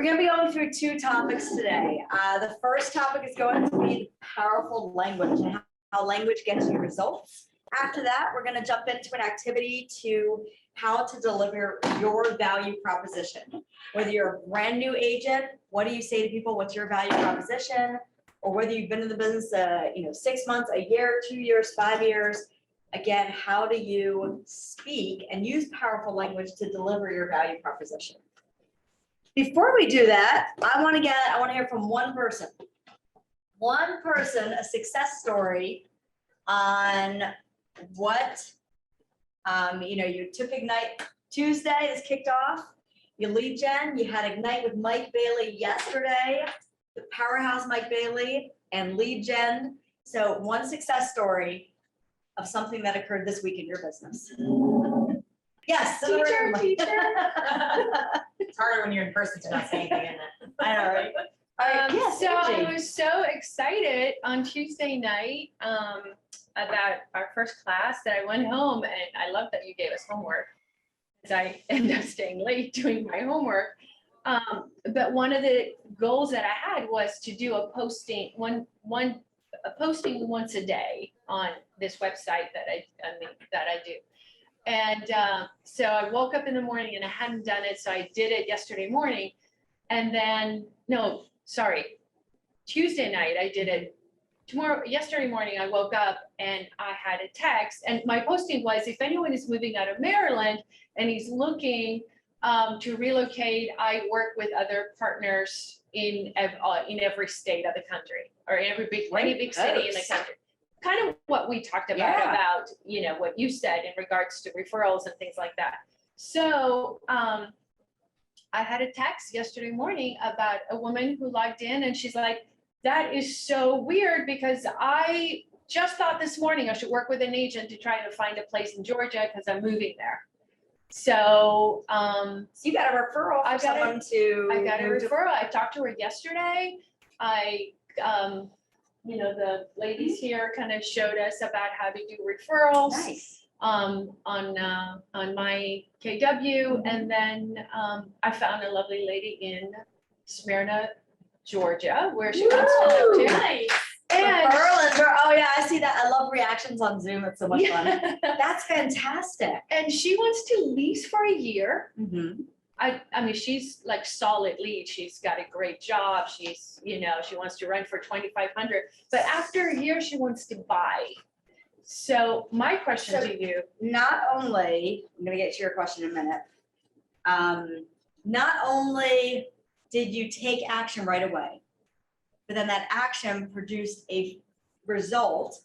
going to be going through two topics today. The first topic is going to be powerful language and how language gets you results. After that, we're going to jump into an activity to how to deliver your value proposition. Whether you're a brand new agent, what do you say to people? What's your value proposition? Or whether you've been in the business, 6 months, a year, 2 years, 5 years. Again, how do you speak and use powerful language to deliver your value proposition? Before we do that, I want to hear from one person, a success story on what, you took Ignite Tuesday is kicked off. You lead gen, you had Ignite with Mike Bailey yesterday, the powerhouse Mike Bailey and lead gen. So one success story of something that occurred this week in your business. Yes, Teacher. It's harder when you're in person to not say anything, isn't it? I know, right? Yes, So Angie. I was so excited on Tuesday night about our first class that I went home, and I love that you gave us homework because I ended up staying late doing my homework. But one of the goals that I had was to do a posting once a day on this website that I do. And so I woke up in the morning and I hadn't done it. So I did it yesterday morning. And then, Tuesday night I did it. Yesterday morning I woke up and I had a text, and my posting was, if anyone is moving out of Maryland and he's looking to relocate, I work with other partners in every state of the country, or in any big city in the country. Kind of what we talked about, what you said in regards to referrals and things like that. So I had a text yesterday morning about a woman who logged in, and she's like, that is so weird because I just thought this morning I should work with an agent to try to find a place in Georgia because I'm moving there. So you got a referral for someone to. I got a referral. I talked to her yesterday. The ladies here kind of showed us about how to do referrals. Nice. On my KW, and then I found a lovely lady in Smyrna, Georgia, where she wants to live too. Nice. And Oh yeah, I see that. I love reactions on Zoom. It's so much fun. That's fantastic. and she wants to lease for a year. Mm-hmm. I mean, she's like solid lead. She's got a great job. She's, she wants to rent for $2,500, but after a year, she wants to buy. So my question to you, Not only, I'm gonna get to your question in a minute. Not only did you take action right away, but then that action produced a result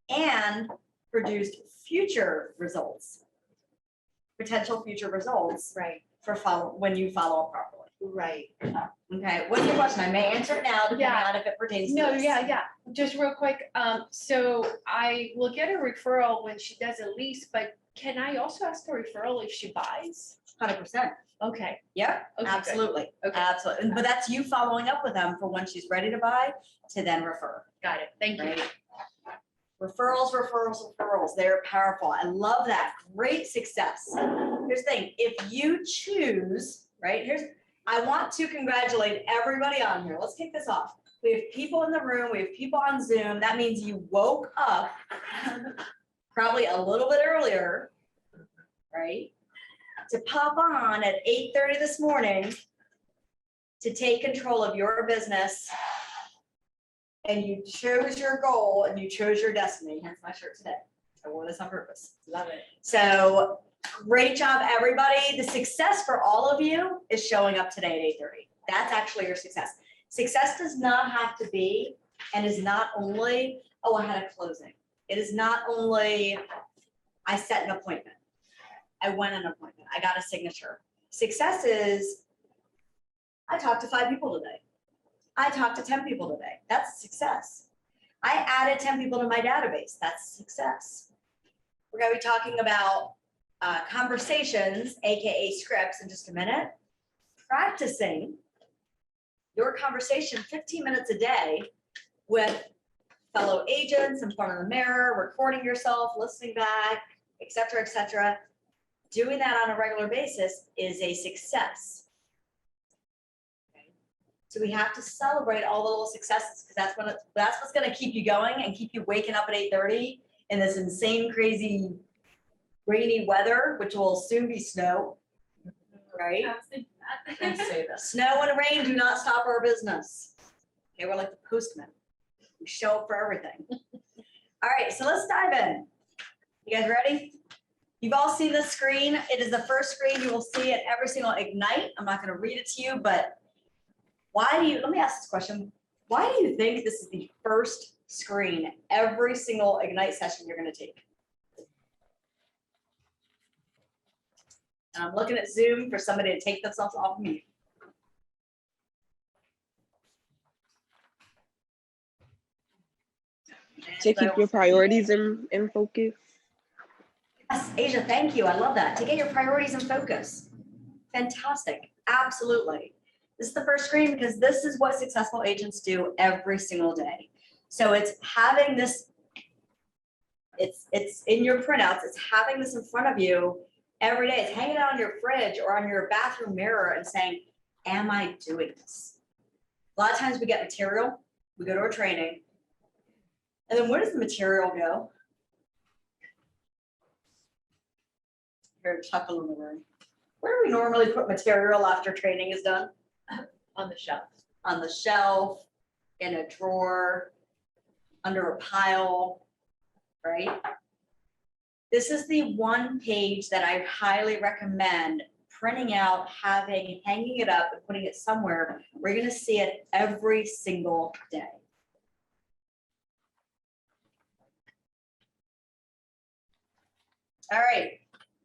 and produced future results, potential future results. right, When you follow up properly. right. Okay, what's your question? I may answer it now, depending on if it pertains to No, this. yeah. Just real quick. So I will get a referral when she does a lease, but can I also ask a referral if she buys? 100%. Okay. Yep, Okay, good. absolutely. Okay. Absolutely. But that's you following up with them for when she's ready to buy to then refer. Got it. Thank you. Right? Referrals. They're powerful. I love that. Great success. Here's the thing. If you choose, right, I want to congratulate everybody on here. Let's kick this off. We have people in the room. We have people on Zoom. That means you woke up probably a little bit earlier, right, to pop on at 8:30 this morning to take control of your business. And you chose your goal and you chose your destiny. Hence my shirt today. I wore this on purpose. Love it. So great job, everybody. The success for all of you is showing up today at 8:30. That's actually your success. Success does not have to be, and is not only, oh, I had a closing. It is not only, I set an appointment. I went on an appointment. I got a signature. Success is, I talked to 5 people today. I talked to 10 people today. That's success. I added 10 people to my database. That's success. We're going to be talking about conversations, AKA scripts, in just a minute. Practicing your conversation 15 minutes a day with fellow agents in front of the mirror, recording yourself, listening back, et cetera, doing that on a regular basis is a success. So we have to celebrate all the little successes because that's what's gonna keep you going and keep you waking up at 8:30 in this insane, crazy, rainy weather, which will soon be snow, right? I was thinking that. Don't say this. Snow and rain do not stop our business. Okay, we're like the postman. We show up for everything. All right, so let's dive in. You guys ready? You've all seen this screen. It is the first screen you will see at every single Ignite. I'm not gonna read it to you, but let me ask this question. Why do you think this is the first screen every single Ignite session you're gonna take? And I'm looking at Zoom for somebody to take themselves off mute. To keep your priorities in focus. Yes, Asia, thank you. I love that. To get your priorities in focus. Fantastic. Absolutely. This is the first screen because this is what successful agents do every single day. So it's having this, it's in your printouts, it's having this in front of you every day. It's hanging out on your fridge or on your bathroom mirror and saying, am I doing this? A lot of times we get material, we go to a training, and then where does the material go? Hear a chuckle in the room. Where do we normally put material after training is done? On the shelf. On the shelf, in a drawer, under a pile, right? This is the one page that I highly recommend printing out, having, hanging it up and putting it somewhere. We're gonna see it every single day. All right,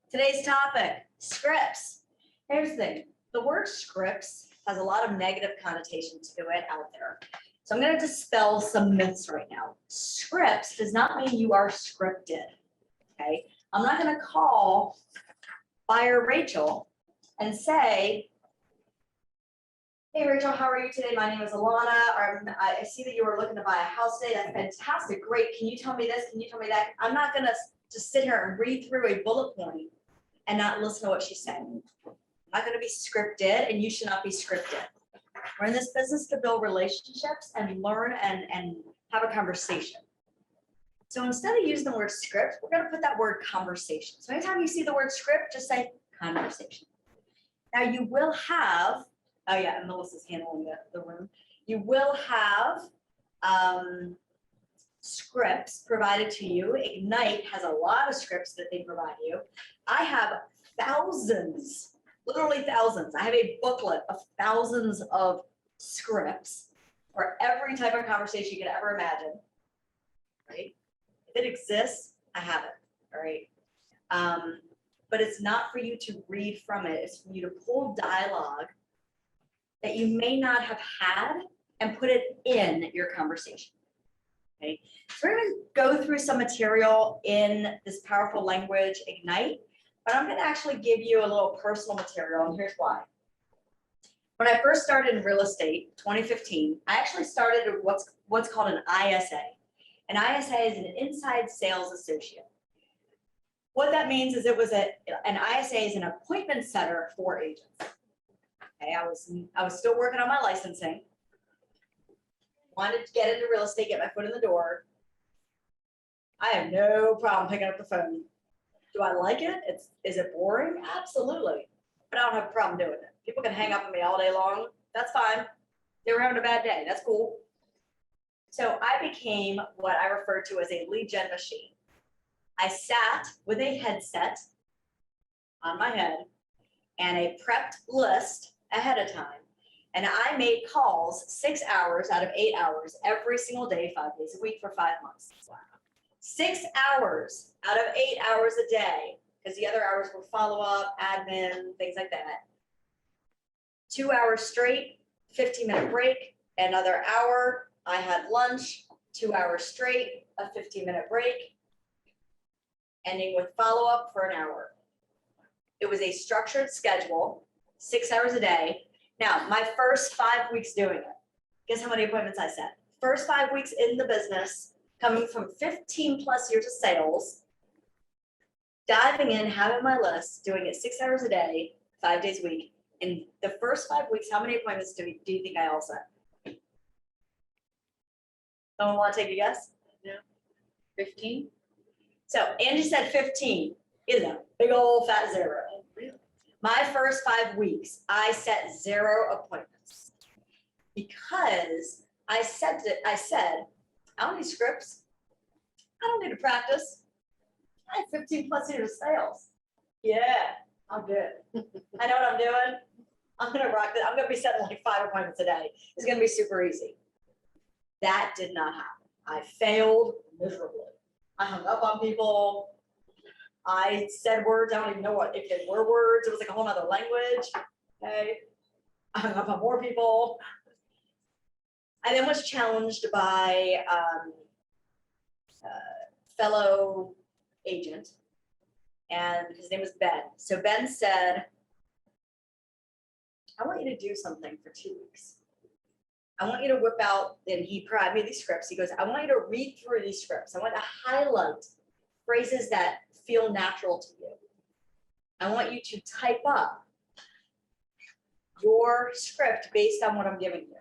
today's topic, scripts. Here's the thing, the word scripts has a lot of negative connotation to it out there. So I'm gonna dispel some myths right now. Scripts does not mean you are scripted, okay? I'm not gonna call buyer Rachel and say, hey Rachel, how are you today? My name is Alana. I see that you were looking to buy a house today. That's fantastic, great. Can you tell me this? Can you tell me that? I'm not gonna just sit here and read through a bullet point and not listen to what she's saying. I'm not gonna be scripted and you should not be scripted. We're in this business to build relationships and learn and have a conversation. So instead of using the word script, we're gonna put that word conversation. So anytime you see the word script, just say conversation. Now you will have, oh yeah, and Melissa's handling the room. You will have scripts provided to you. Ignite has a lot of scripts that they provide you. I have thousands, literally thousands. I have a booklet of thousands of scripts for every type of conversation you could ever imagine, right? If it exists, I have it, all right? But it's not for you to read from it. It's for you to pull dialogue that you may not have had and put it in your conversation, okay? So we're gonna go through some material in this powerful language, Ignite, but I'm gonna actually give you a little personal material, and here's why. When I first started in real estate, 2015, I actually started at what's called an ISA. An ISA is an inside sales associate. What that means is an ISA is an appointment setter for agents. Okay, I was still working on my licensing. Wanted to get into real estate, get my foot in the door. I have no problem picking up the phone. Do I like it? Is it boring? Absolutely. But I don't have a problem doing it. People can hang up on me all day long. That's fine. They were having a bad day. That's cool. So I became what I refer to as a lead gen machine. I sat with a headset on my head and a prepped list ahead of time. And I made calls 6 hours out of 8 hours every single day, 5 days a week for 5 months. Wow. 6 hours out of 8 hours a day, because the other hours were follow-up, admin, things like that. 2 hours straight, 15-minute break, another hour. I had lunch, 2 hours straight, a 15-minute break, ending with follow-up for an hour. It was a structured schedule, 6 hours a day. Now, my first 5 weeks doing it, guess how many appointments I set? First 5 weeks in the business, coming from 15 plus years of sales, diving in, having my list, doing it 6 hours a day, 5 days a week, In the first 5 weeks, how many appointments do you think I all set? Someone want to take a guess? 15? So Angie said 15 is a big old fat zero. My first 5 weeks, I set 0 appointments because I said, I don't need scripts. I don't need to practice. I have 15 plus years of sales. Yeah, I'm good. I know what I'm doing. I'm gonna rock it. I'm gonna be setting like 5 appointments a day. It's gonna be super easy. That did not happen. I failed miserably. I hung up on people. I said words, I don't even know what, if they were words, it was like a whole nother language. Okay. I hung up on more people. I then was challenged by fellow agent, and his name was Ben. So Ben said, I want you to do something for 2 weeks. I want you to whip out, and he provided me these scripts. He goes, I want you to read through these scripts. I want to highlight phrases that feel natural to you. I want you to type up your script based on what I'm giving you.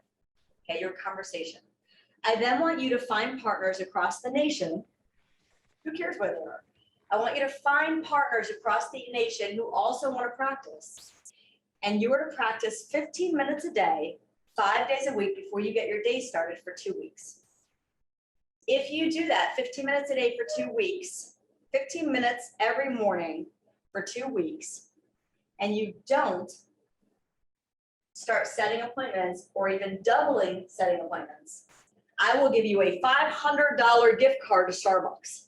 Okay, your conversation. I then want you to find partners across the nation. Who cares where they are? I want you to find partners across the nation who also want to practice. And you are to practice 15 minutes a day, 5 days a week before you get your day started for 2 weeks. If you do that 15 minutes a day for 2 weeks, 15 minutes every morning for 2 weeks, and you don't start setting appointments or even doubling setting appointments, I will give you a $500 gift card to Starbucks.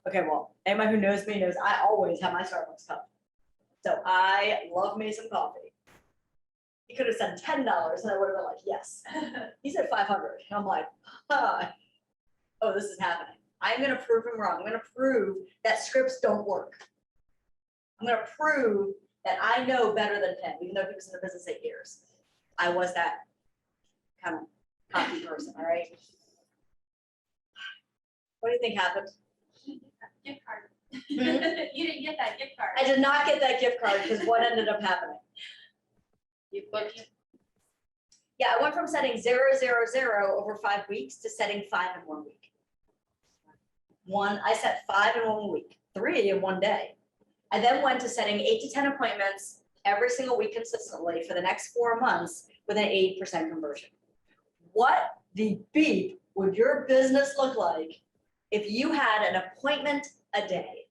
Okay, well, anyone who knows me knows I always have my Starbucks cup. So I love me some coffee. He could have said $10 and I would have been like, yes. He said 500. And I'm like, oh, this is happening. I'm going to prove him wrong. I'm going to prove that scripts don't work. I'm going to prove that I know better than him, even though he was in the business 8 years. I was that kind of cocky person, all right? What do you think happened? Gift card. Mhm. You didn't get that gift card. I did not get that gift card because what ended up happening? You booked Yeah, I went from setting 0, 0, 0 over 5 weeks to setting 5 in 1 week. I set 5 in 1 week, 3 in 1 day. I then went to setting 8 to 10 appointments every single week consistently for the next 4 months with an 80% conversion. What the beep would your business look like if you had an appointment a day?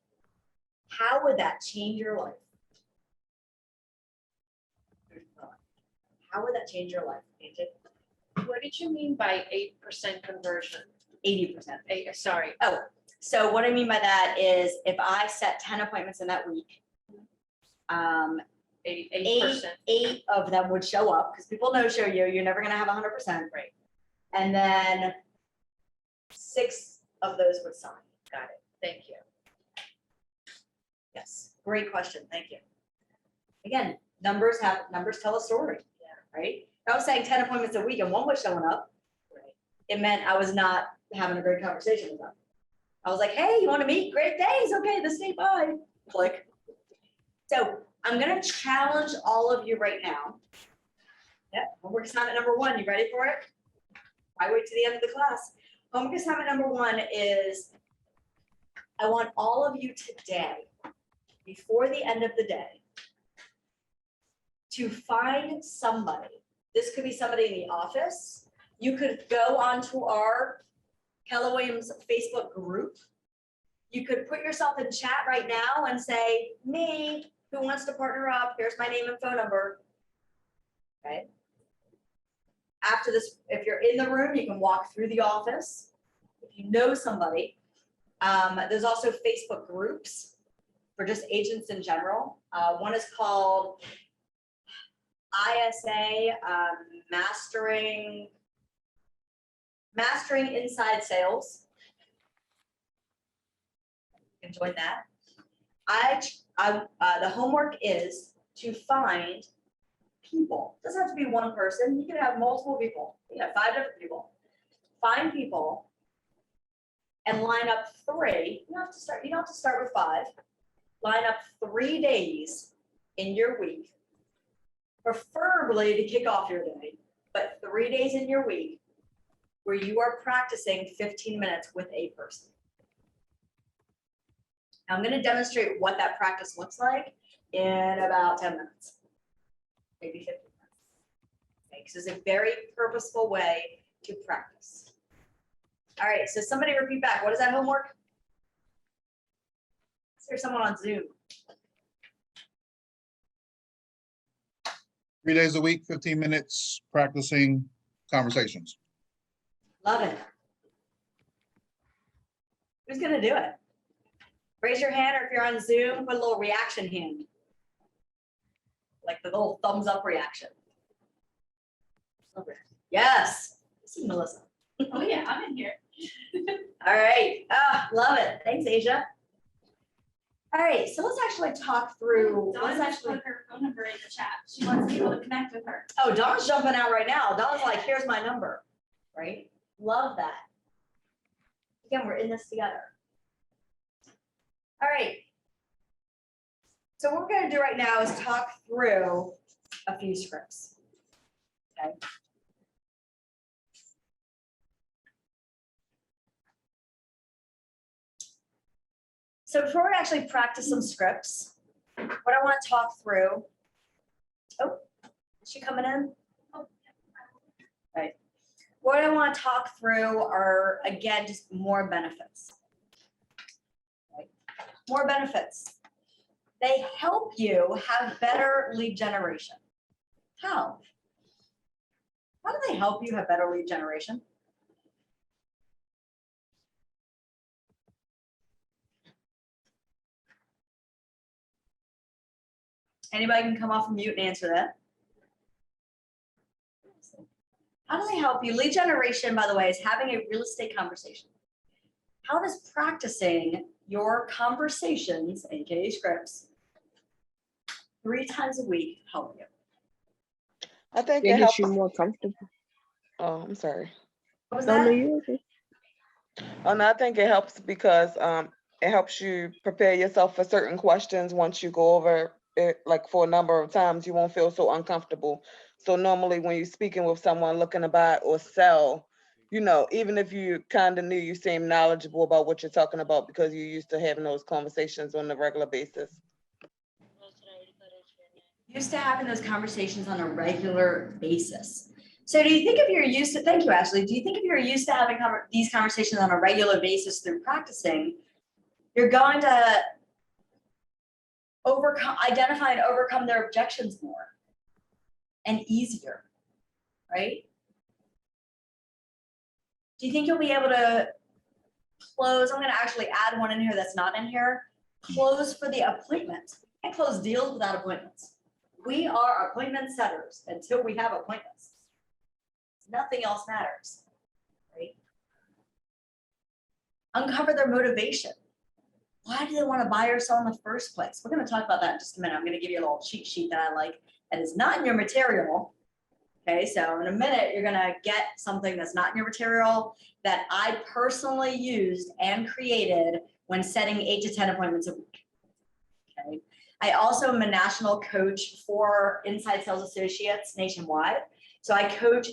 How would that change your life? How would that change your life, Angie? What did you mean by 8% conversion? 80%. Sorry. Oh, so what I mean by that is if I set 10 appointments in that week, 8%. eight of them would show up because people no-show you. You're never going to have 100%. Right. And then 6 of those would sign. Got it. Thank you. Yes, great question. Thank you. Again, numbers tell a story. Yeah. Right? If I was saying 10 appointments a week and 1 was showing up, Right. it meant I was not having a great conversation with them. I was like, hey, you want to meet? Great, days. Okay, this day, bye. Click. So I'm going to challenge all of you right now. Yep, homework assignment number 1. You ready for it? I wait to the end of the class. Homework assignment number 1 is I want all of you today, before the end of the day, to find somebody. This could be somebody in the office. You could go onto our Keller Williams Facebook group. You could put yourself in chat right now and say, me, who wants to partner up? Here's my name and phone number. Okay. After this, if you're in the room, you can walk through the office. If you know somebody, there's also Facebook groups for just agents in general. One is called ISA, Mastering Inside Sales. You can join that. The homework is to find people. It doesn't have to be one person. You can have multiple people. You can have 5 different people. Find people and line up 3. You don't have to start with 5. Line up 3 days in your week preferably to kick off your day, but 3 days in your week where you are practicing 15 minutes with a person. I'm going to demonstrate what that practice looks like in about 10 minutes, maybe 15 minutes. Okay, because it's a very purposeful way to practice. All right, so somebody repeat back. What is that homework? Is there someone on Zoom? 3 days a week, 15 minutes, practicing conversations. Love it. Who's going to do it? Raise your hand, or if you're on Zoom, put a little reaction hand. Like the little thumbs up reaction. Yes. This is Melissa. Oh, yeah, I'm in here. All right. Ah, love it. Thanks, Asia. All right, so let's actually talk through what's Donna just actually. put her phone number in the chat. She wants people to connect with her. Oh, Donna's jumping out right now. Donna's like, here's my number, right? Love that. Again, we're in this together. All right. So what we're going to do right now is talk through a few scripts. Okay. So before we actually practice some scripts, what I want to talk through. Oh, is she coming in? Right. What I want to talk through are, again, just more benefits. Right? More benefits. They help you have better lead generation. How? How do they help you have better lead generation? Anybody can come off mute and answer that. How do they help you? Lead generation, by the way, is having a real estate conversation. How does practicing your conversations, aka scripts, 3 times a week help you? I think It it gets helps. you more comfortable. Oh, I'm sorry. What was No, no, that? you okay. Oh, no, I think it helps because it helps you prepare yourself for certain questions. Once you go over it, like for a number of times, you won't feel so uncomfortable. So normally when you're speaking with someone looking to buy or sell, you know, even if you kind of knew, you seem knowledgeable about what you're talking about because you're used to having those conversations on a regular basis. Used to having those conversations on a regular basis. So do you think if you're used to, thank you, Ashley, do you think if you're used to having these conversations on a regular basis through practicing, you're going to identify and overcome their objections more and easier, right? Do you think you'll be able to close? I'm going to actually add one in here that's not in here. Close for the appointment. And close deals without appointments. We are appointment setters until we have appointments. Nothing else matters, right? Uncover their motivation. Why do they want to buy or sell in the first place? We're going to talk about that in just a minute. I'm going to give you a little cheat sheet that I like that is not in your material. Okay, so in a minute, you're going to get something that's not in your material that I personally used and created when setting 8 to 10 appointments a week. Okay. I also am a national coach for Inside Sales Associates nationwide. So I coach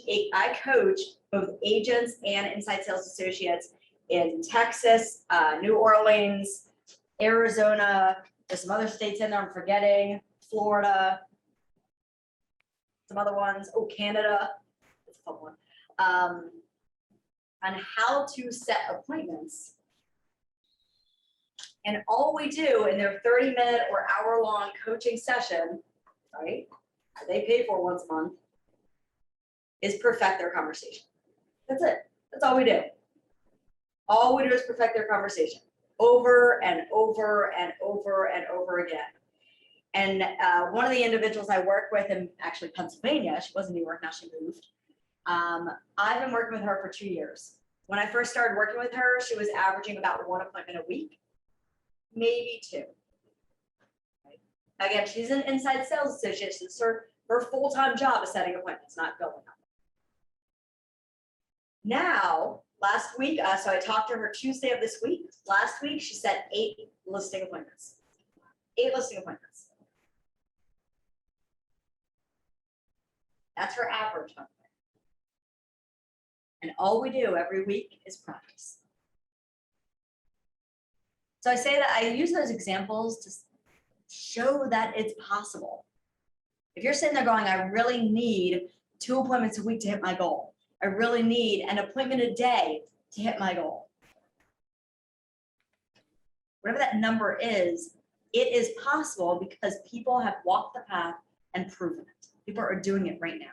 both agents and inside sales associates in Texas, New Orleans, Arizona, there's some other states in there I'm forgetting, Florida, some other ones, oh, Canada, that's a fun one, on how to set appointments. And all we do in their 30-minute or hour-long coaching session, right, that they pay for once a month, is perfect their conversation. That's it. That's all we do. All we do is perfect their conversation over and over and over and over again. And one of the individuals I work with in actually Pennsylvania, she was in New York, now she moved. I've been working with her for 2 years. When I first started working with her, she was averaging about 1 appointment a week, maybe 2. Right? Again, she's an inside sales associate, so her full-time job is setting appointments, not going up. Now, last week, so I talked to her Tuesday of this week. Last week, she set 8 listing appointments. 8 listing appointments. That's her average time. And all we do every week is practice. So I say that I use those examples to show that it's possible. If you're sitting there going, I really need 2 appointments a week to hit my goal. I really need an appointment a day to hit my goal. Whatever that number is, it is possible because people have walked the path and proven it. People are doing it right now.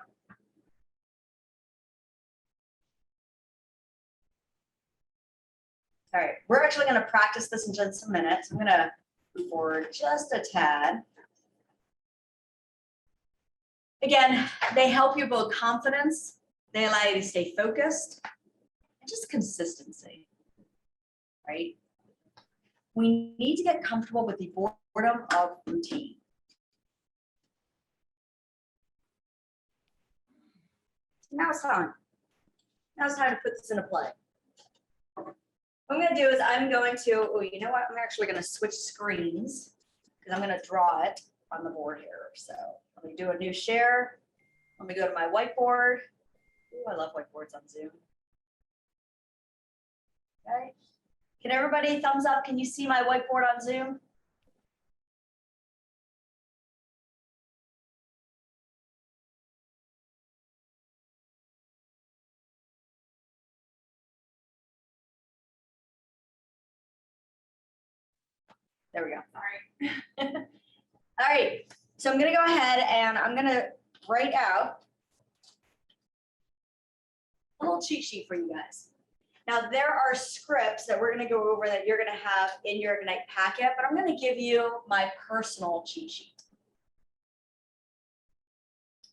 All right, we're actually going to practice this in just a minute. So I'm going to move forward just a tad. Again, they help you build confidence. They allow you to stay focused and just consistency, right? We need to get comfortable with the boredom of routine. Now it's time. Now it's time to put this into play. What I'm going to do is I'm going to, oh, you know what? I'm actually going to switch screens because I'm going to draw it on the board here. So let me do a new share. Let me go to my whiteboard. Ooh, I love whiteboards on Zoom. Okay. Can everybody thumbs up? Can you see my whiteboard on Zoom? There we go. Sorry. All right, so I'm gonna go ahead and I'm gonna write out a little cheat sheet for you guys. Now, there are scripts that we're gonna go over that you're gonna have in your Ignite packet, but I'm gonna give you my personal cheat sheet.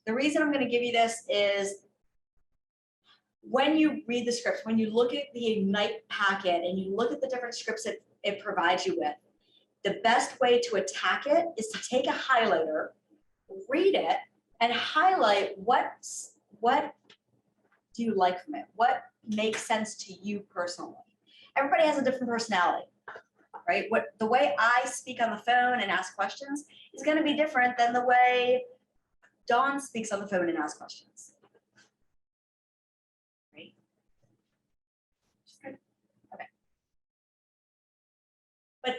The reason I'm gonna give you this is when you read the scripts, when you look at the Ignite packet and you look at the different scripts that it provides you with, the best way to attack it is to take a highlighter, read it, and highlight what do you like from it? What makes sense to you personally? Everybody has a different personality, right? The way I speak on the phone and ask questions is going to be different than the way Dawn speaks on the phone and asks questions. Right? Okay. But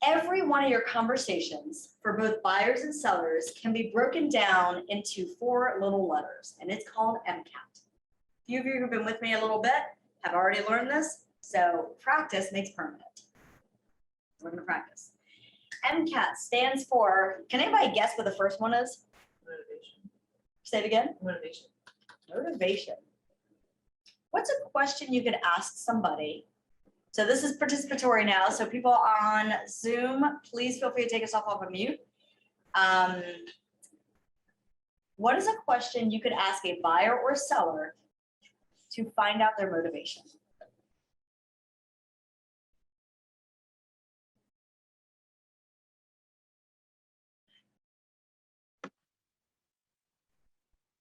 every one of your conversations for both buyers and sellers can be broken down into 4 little letters, and it's called MCAT. A few of you who've been with me a little bit have already learned this, so practice makes permanent. We're going to practice. MCAT stands for, can anybody guess what the first one is? Motivation. Say it again. Motivation. Motivation. What's a question you could ask somebody? So this is participatory now. So people on Zoom, please feel free to take yourself off of mute. What is a question you could ask a buyer or seller to find out their motivation?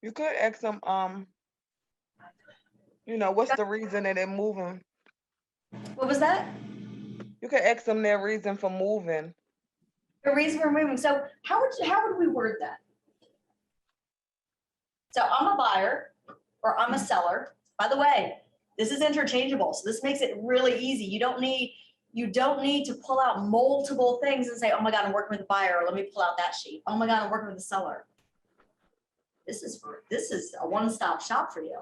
You could ask them, what's the reason that they're moving? What was that? You could ask them their reason for moving. The reason we're moving. So how would we word that? So I'm a buyer or I'm a seller. By the way, this is interchangeable. So this makes it really easy. You don't need to pull out multiple things and say, oh my God, I'm working with a buyer. Or let me pull out that sheet. Oh my God, I'm working with a seller. This is a one-stop shop for you.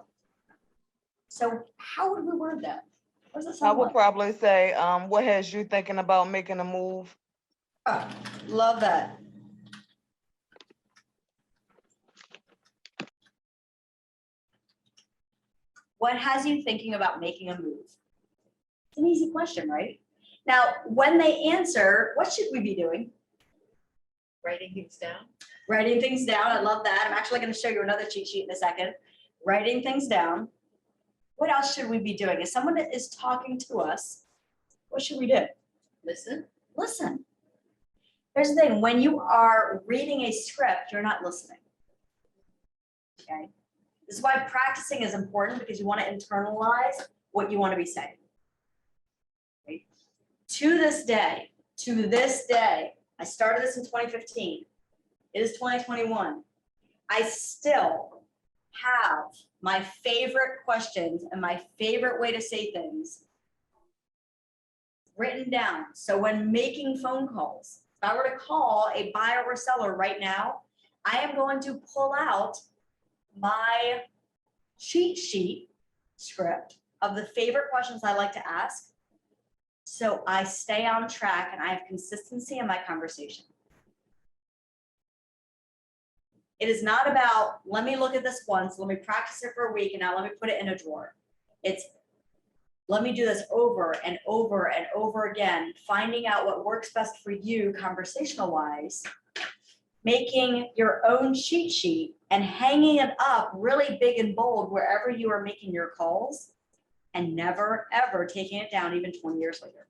So how would we word that? What does that I sound would like? probably say, what has you thinking about making a move? Oh, love that. What has you thinking about making a move? It's an easy question, right? Now, when they answer, what should we be doing? Writing things down. Writing things down. I love that. I'm actually going to show you another cheat sheet in a second. Writing things down. What else should we be doing? If someone is talking to us, what should we do? Listen. Listen. Here's the thing. When you are reading a script, you're not listening. Okay? This is why practicing is important, because you want to internalize what you want to be saying. Right? To this day, I started this in 2015. It is 2021. I still have my favorite questions and my favorite way to say things written down. So when making phone calls, if I were to call a buyer or seller right now, I am going to pull out my cheat sheet script of the favorite questions I like to ask. So I stay on track and I have consistency in my conversation. It is not about, let me look at this once, let me practice it for a week, and now let me put it in a drawer. It's, let me do this over and over and over again, finding out what works best for you conversational wise, making your own cheat sheet and hanging it up really big and bold wherever you are making your calls, and never, ever taking it down even 20 years later.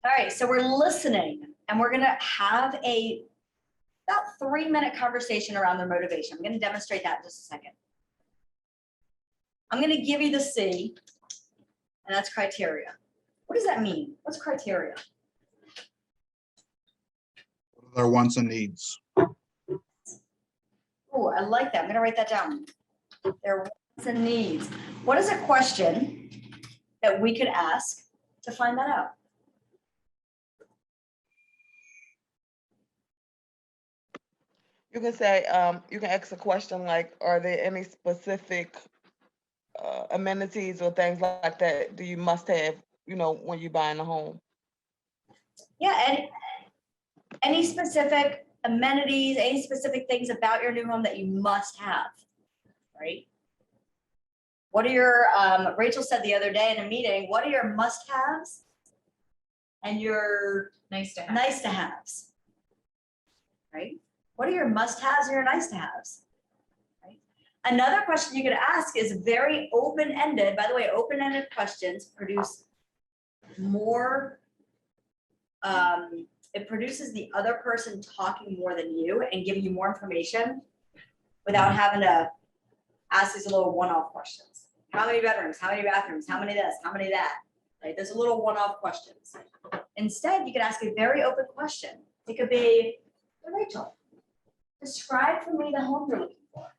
All right, so we're listening and we're gonna have about 3-minute conversation around their motivation. I'm gonna demonstrate that in just a second. I'm gonna give you the C, and that's criteria. What does that mean? What's criteria? What are their wants and needs? Oh, I like that. I'm gonna write that down. Their wants and needs. What is a question that we could ask to find that out? You can say, you can ask a question like, are there any specific amenities or things like that do you must have, when you're buying a home? Yeah, and any specific amenities, any specific things about your new home that you must have, right? What are your, Rachel said the other day in a meeting, what are your must-haves and your Nice to have. nice-to-haves, right? What are your must-haves and your nice-to-haves? Right? Another question you could ask is very open-ended. By the way, open-ended questions produce more, it produces the other person talking more than you and giving you more information without having to ask these little one-off questions. How many bedrooms? How many bathrooms? How many this? How many that? Right? There's a little one-off questions. Instead, you could ask a very open question. It could be, Rachel, describe for me the home you're looking for.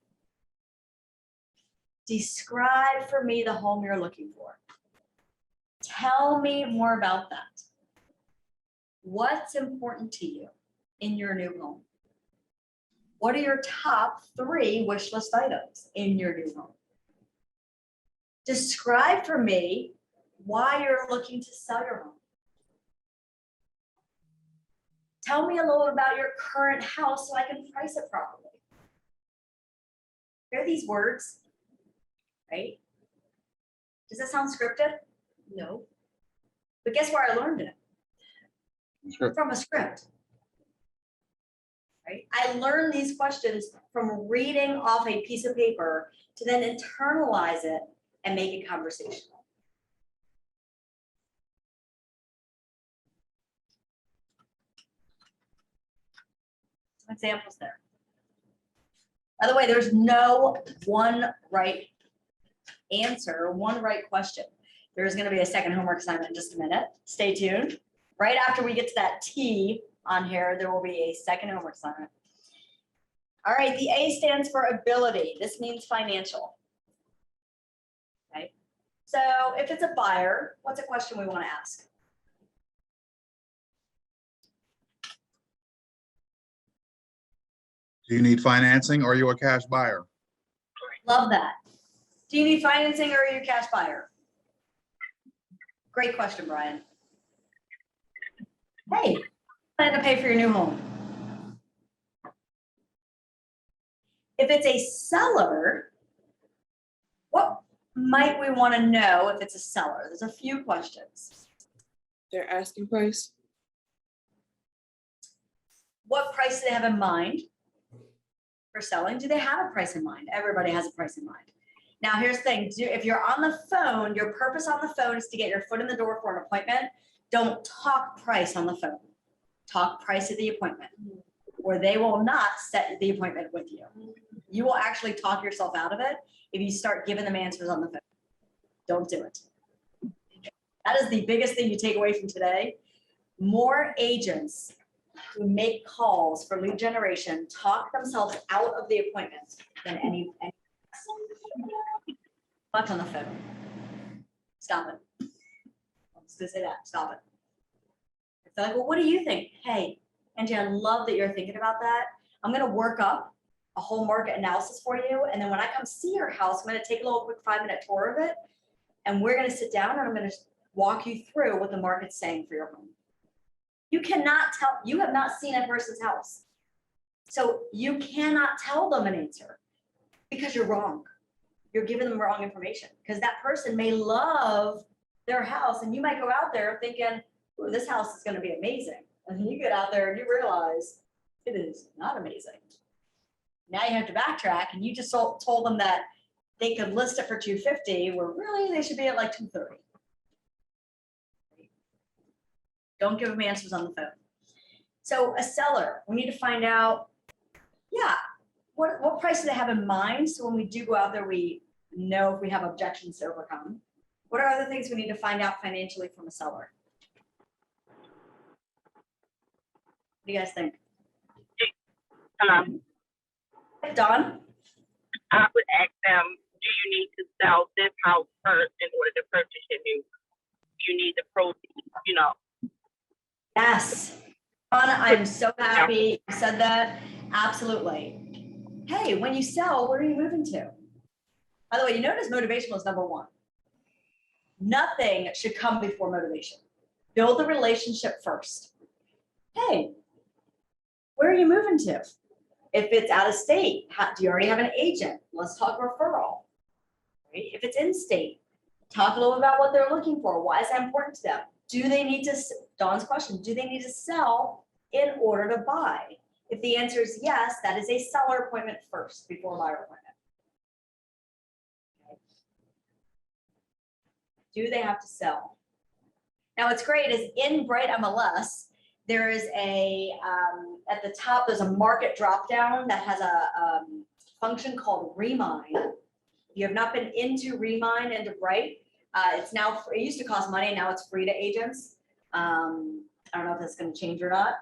Describe for me the home you're looking for. Tell me more about that. What's important to you in your new home? What are your top 3 wish list items in your new home? Describe for me why you're looking to sell your home. Tell me a little about your current house so I can price it properly. Hear these words, right? Does that sound scripted? No. But guess where I learned it? Sure. From a script. Right? I learned these questions from reading off a piece of paper to then internalize it and make it conversational. Some examples there. By the way, there's no one right answer, one right question. There's going to be a second homework assignment in just a minute. Stay tuned. Right after we get to that T on here, there will be a second homework assignment. All right, the A stands for ability. This means financial. Okay. So if it's a buyer, what's a question we want to ask? Do you need financing or are you a cash buyer? Love that. Do you need financing or are you a cash buyer? Great question, Brian. Hey, plan to pay for your new home. If it's a seller, what might we want to know if it's a seller? There's a few questions. Their asking price. What price do they have in mind for selling? Do they have a price in mind? Everybody has a price in mind. Now, here's the thing. If you're on the phone, your purpose on the phone is to get your foot in the door for an appointment. Don't talk price on the phone. Talk price at the appointment, or they will not set the appointment with you. You will actually talk yourself out of it if you start giving them answers on the phone. Don't do it. That is the biggest thing you take away from today. More agents who make calls for lead generation talk themselves out of the appointment than any. Much on the phone. Stop it. I'm just gonna say that, stop it. If they're like, well, what do you think? Hey, Angie, I love that you're thinking about that. I'm gonna work up a whole market analysis for you, and then when I come see your house, I'm gonna take a little quick 5-minute tour of it, and we're gonna sit down and I'm gonna walk you through what the market's saying for your home. You cannot tell, you have not seen a person's house. So you cannot tell them an answer because you're wrong. You're giving them wrong information because that person may love their house and you might go out there thinking, ooh, this house is gonna be amazing. And then you get out there and you realize it is not amazing. Now you have to backtrack and you just told them that they could list it for $250, where really they should be at like $230. Don't give them answers on the phone. So a seller, we need to find out, yeah, what price do they have in mind? So when we do go out there, we know if we have objections to overcome. What are other things we need to find out financially from a seller? What do you guys think? Dawn? I would ask them, do you need to sell this house first in order to purchase your new? You need the proceeds, you know. Yes. Dawn, I'm so happy you said that. Absolutely. Hey, when you sell, where are you moving to? By the way, you notice motivation was number one. Nothing should come before motivation. Build the relationship first. Hey, where are you moving to? If it's out of state, do you already have an agent? Let's talk referral. Right? If it's in state, talk a little about what they're looking for. Why is that important to them? Do they need to, Dawn's question, do they need to sell in order to buy? If the answer is yes, that is a seller appointment first before a buyer appointment. Okay. Do they have to sell? Now what's great is in Bright MLS, there is a, at the top, there's a market drop down that has a function called Remind. If you have not been into Remind into Bright, it's now, it used to cost money, now it's free to agents. I don't know if that's gonna change or not.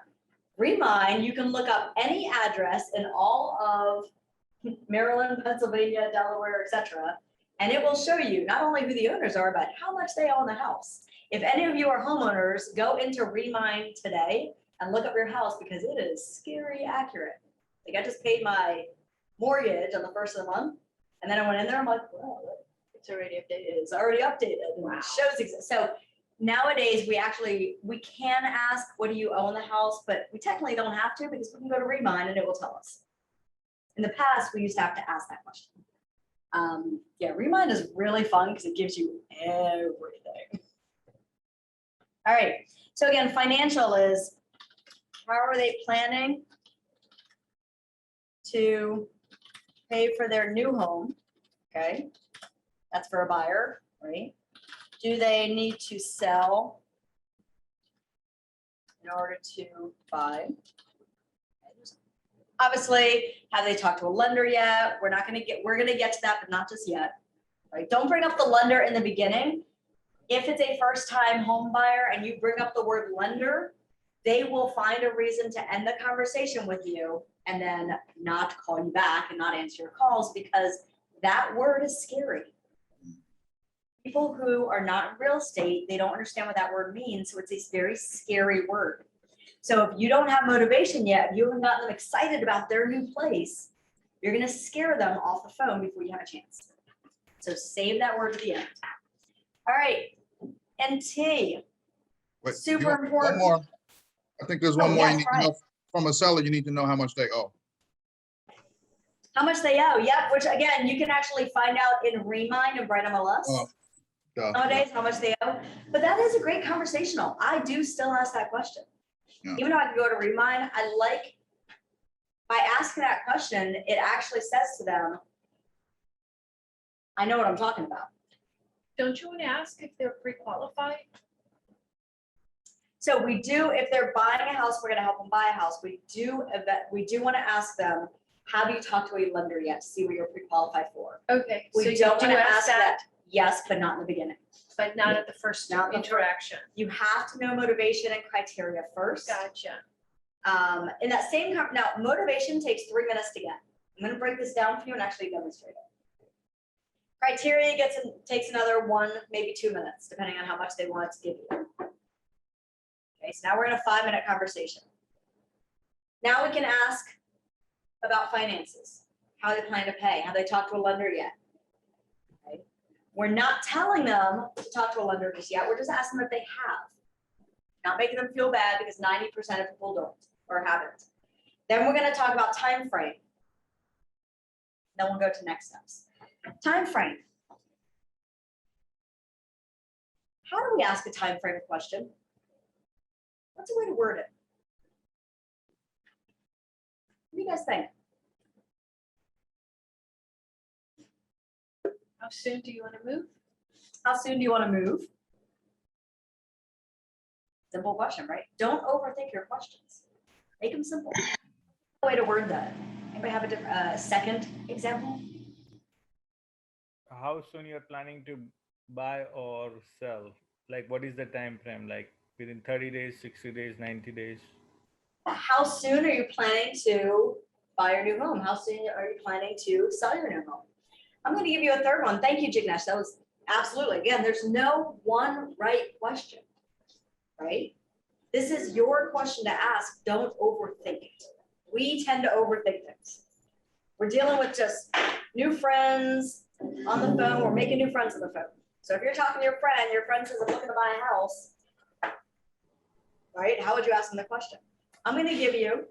Remind, you can look up any address in all of Maryland, Pennsylvania, Delaware, etc. And it will show you not only who the owners are, but how much they own the house. If any of you are homeowners, go into Remind today and look up your house because it is scary accurate. Like I just paid my mortgage on the first of the month, and then I went in there, I'm like, well, It's already updated. it's already updated and it shows exist. So nowadays we can ask, what do you own the house? But we technically don't have to because we can go to Remind and it will tell us. In the past, we used to have to ask that question. Yeah, Remind is really fun because it gives you everything. All right, so again, financial is, how are they planning to pay for their new home? Okay, that's for a buyer, right? Do they need to sell in order to buy? Obviously, have they talked to a lender yet? We're gonna get to that, but not just yet, right? Don't bring up the lender in the beginning. If it's a first-time home buyer and you bring up the word lender, they will find a reason to end the conversation with you and then not call you back and not answer your calls because that word is scary. People who are not in real estate, they don't understand what that word means, so it's a very scary word. So if you don't have motivation yet, if you haven't gotten them excited about their new place, you're gonna scare them off the phone before you have a chance. So save that word to the end. All right, NT, Wait, super one important. more. I think there's one Oh, more you yes, need to right. know from a seller. You need to know how much they owe. How much they owe, yep, which again, you can actually find out in Remind and Bright MLS. Oh, duh. Nowadays, how much they owe, but that is a great conversational. I do still ask that question. Yeah. Even though I can go to Remind, I like, by asking that question, it actually says to them, I know what I'm talking about. Don't you want to ask if they're pre-qualified? So we do, if they're buying a house, we're gonna help them buy a house. We do want to ask them, have you talked to a lender yet to see what you're pre-qualified for? Okay, so We you don't do want to ask ask that, yes, but not in the beginning. but not at the first Not the first. interaction. You have to know motivation and criteria first. Gotcha. In that same, now motivation takes 3 minutes to get. I'm gonna break this down for you and actually demonstrate it. Criteria takes another 1, maybe 2 minutes, depending on how much they want to give you. Okay, so now we're in a 5-minute conversation. Now we can ask about finances, how they plan to pay, have they talked to a lender yet? Okay. We're not telling them to talk to a lender just yet, we're just asking them if they have. Not making them feel bad because 90% of people don't or haven't. Then we're gonna talk about time frame. Then we'll go to next steps. Time frame. How do we ask a time frame question? What's a way to word it? What do you guys think? How soon do you want to move? How soon do you want to move? Simple question, right? Don't overthink your questions. Make them simple. Way to word that. Anybody have a second example? How soon you're planning to buy or sell? Like, what is the time frame? Like within 30 days, 60 days, 90 days? How soon are you planning to buy your new home? How soon are you planning to sell your new home? I'm going to give you a third one. Thank you, Jignesh. That was absolutely, again, there's no one right question, right? This is your question to ask. Don't overthink it. We tend to overthink things. We're dealing with just new friends on the phone. We're making new friends on the phone. So if you're talking to your friend says, I'm looking to buy a house, right? How would you ask them the question? I'm going to give you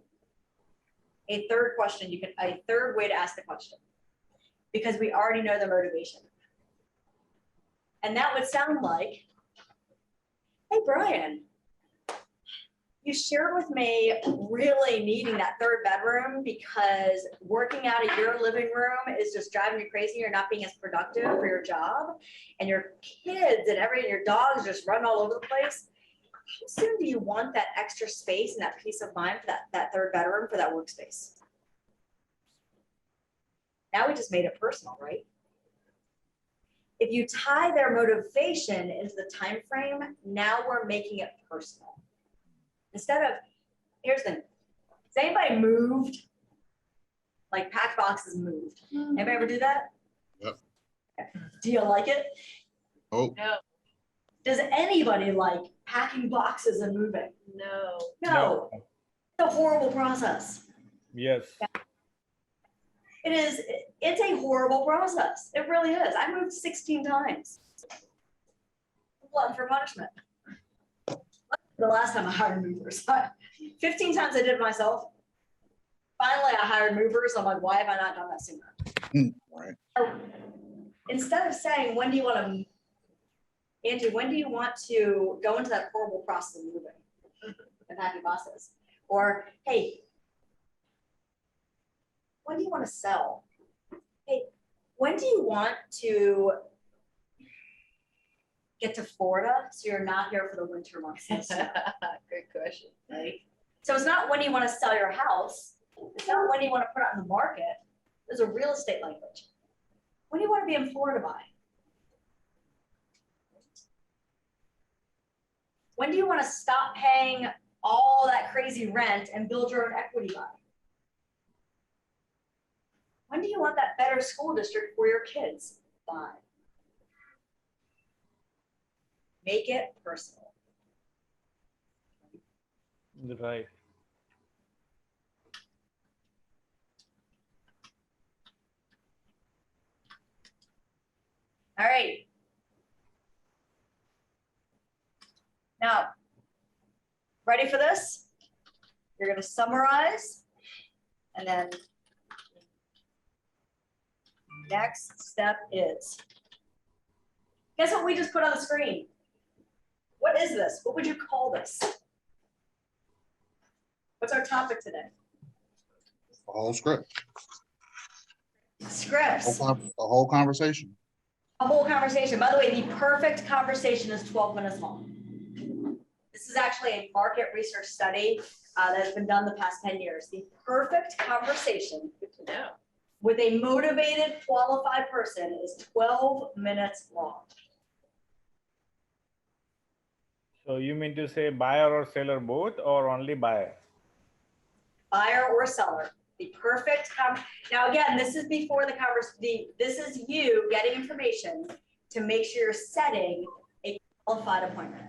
a third question. A third way to ask the question, because we already know the motivation. And that would sound like, hey, Brian, you shared with me really needing that third bedroom because working out of your living room is just driving you crazy. You're not being as productive for your job, and your kids and your dogs just run all over the place. How soon do you want that extra space and that peace of mind for that third bedroom, for that workspace? Now we just made it personal, right? If you tie their motivation into the time frame, now we're making it personal. Instead of, here's the thing. Has anybody moved? Like packed boxes moved. Anybody ever do that? Yep. Do you like it? Oh, No, Does anybody like packing boxes and moving? no. No. It's a horrible process. Yes. It's a horrible process. It really is. I moved 16 times. Glutton for punishment. The last time I hired movers. 15 times I did it myself. Finally, I hired movers. I'm like, why have I not done that sooner? right. So, instead of saying, when do you want to, Angie, when do you want to go into that horrible process of moving and packing boxes? Or, hey, when do you want to sell? Hey, when do you want to get to Florida so you're not here for the winter months? Good question. Right? So it's not when you want to sell your house. It's not when you want to put it on the market. There's a real estate language. When do you want to be in Florida by? When do you want to stop paying all that crazy rent and build your own equity by? When do you want that better school district for your kids by? Make it personal. Right. All right. Now, ready for this? You're going to summarize, and then next step is, guess what we just put on the screen? What is this? What would you call this? What's our topic today? The whole script, Scripts. the whole conversation. A whole conversation. By the way, the perfect conversation is 12 minutes long. This is actually a market research study that has been done the past 10 years. The perfect conversation with a motivated, qualified person is 12 minutes long. So you mean to say buyer or seller both, or only buyer? buyer or seller, the perfect, now again, this is before this is you getting information to make sure you're setting a qualified appointment.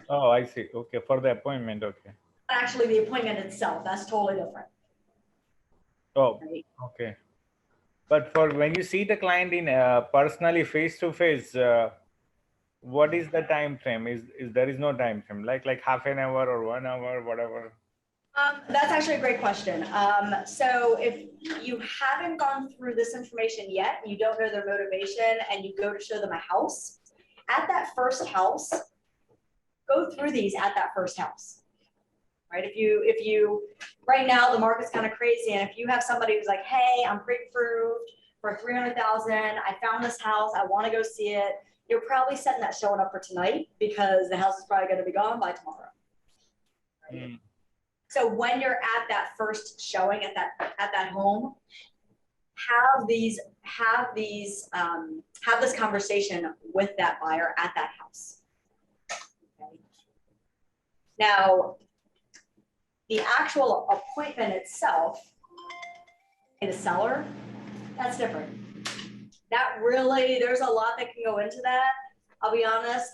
Oh, I see. Okay, for the appointment, okay. Actually, the appointment itself, that's totally different, Oh, right? okay. But for when you see the client in personally face to face, what is the time frame? Is there is no time frame, like half an hour or 1 hour, whatever? That's actually a great question. So if you haven't gone through this information yet, you don't know their motivation, and you go to show them a house, at that first house, go through these at that first house. Right? If you right now the market's kind of crazy, and if you have somebody who's like, hey, I'm pre-approved for 300,000, I found this house, I want to go see it, you're probably setting that showing up for tonight because the house is probably going to be gone by tomorrow. Right? So when you're at that first showing at that home, have this conversation with that buyer at that house. Okay? Now, the actual appointment itself, the seller, that's different. That really, there's a lot that can go into that. I'll be honest,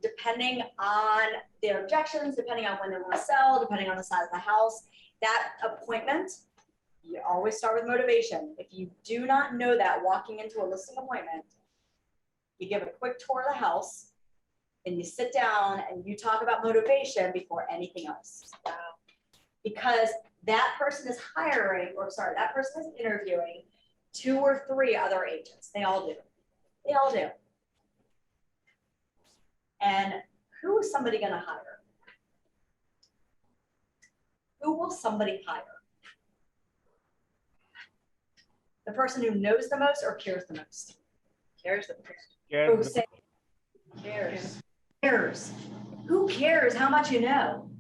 depending on their objections, depending on when they want to sell, depending on the size of the house, that appointment, you always start with motivation. If you do not know that walking into a listing appointment, you give a quick tour of the house and you sit down and you talk about motivation before anything else. Because that person is that person is interviewing 2 or 3 other agents. They all do. They all do. And who is somebody going to hire? Who will somebody hire? The person who knows the most or cares the most? Cares the most. Yeah, Who say, cares? Who cares how much you know?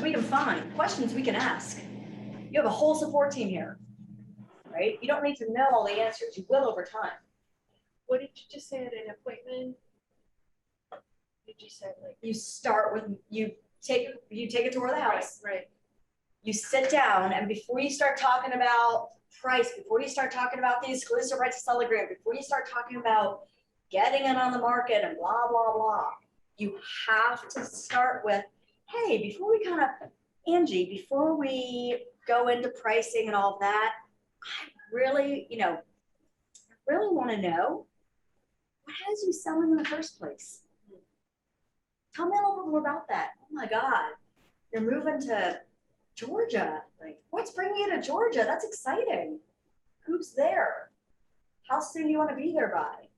We can find questions we can ask. You have a whole support team here, right? You don't need to know all the answers. You will over time. What did you just say at an appointment? Did you say like? You start with, you take a tour of the house. Right. You sit down, and before you start talking about price, before you start talking about the exclusive right to sell agreement, before you start talking about getting it on the market and blah, blah, blah, you have to start with, hey, Angie, before we go into pricing and all of that, I really want to know, what has you selling in the first place? Tell me a little bit more about that. Oh my God, you're moving to Georgia. Like, what's bringing you to Georgia? That's exciting. Who's there? How soon do you want to be there by?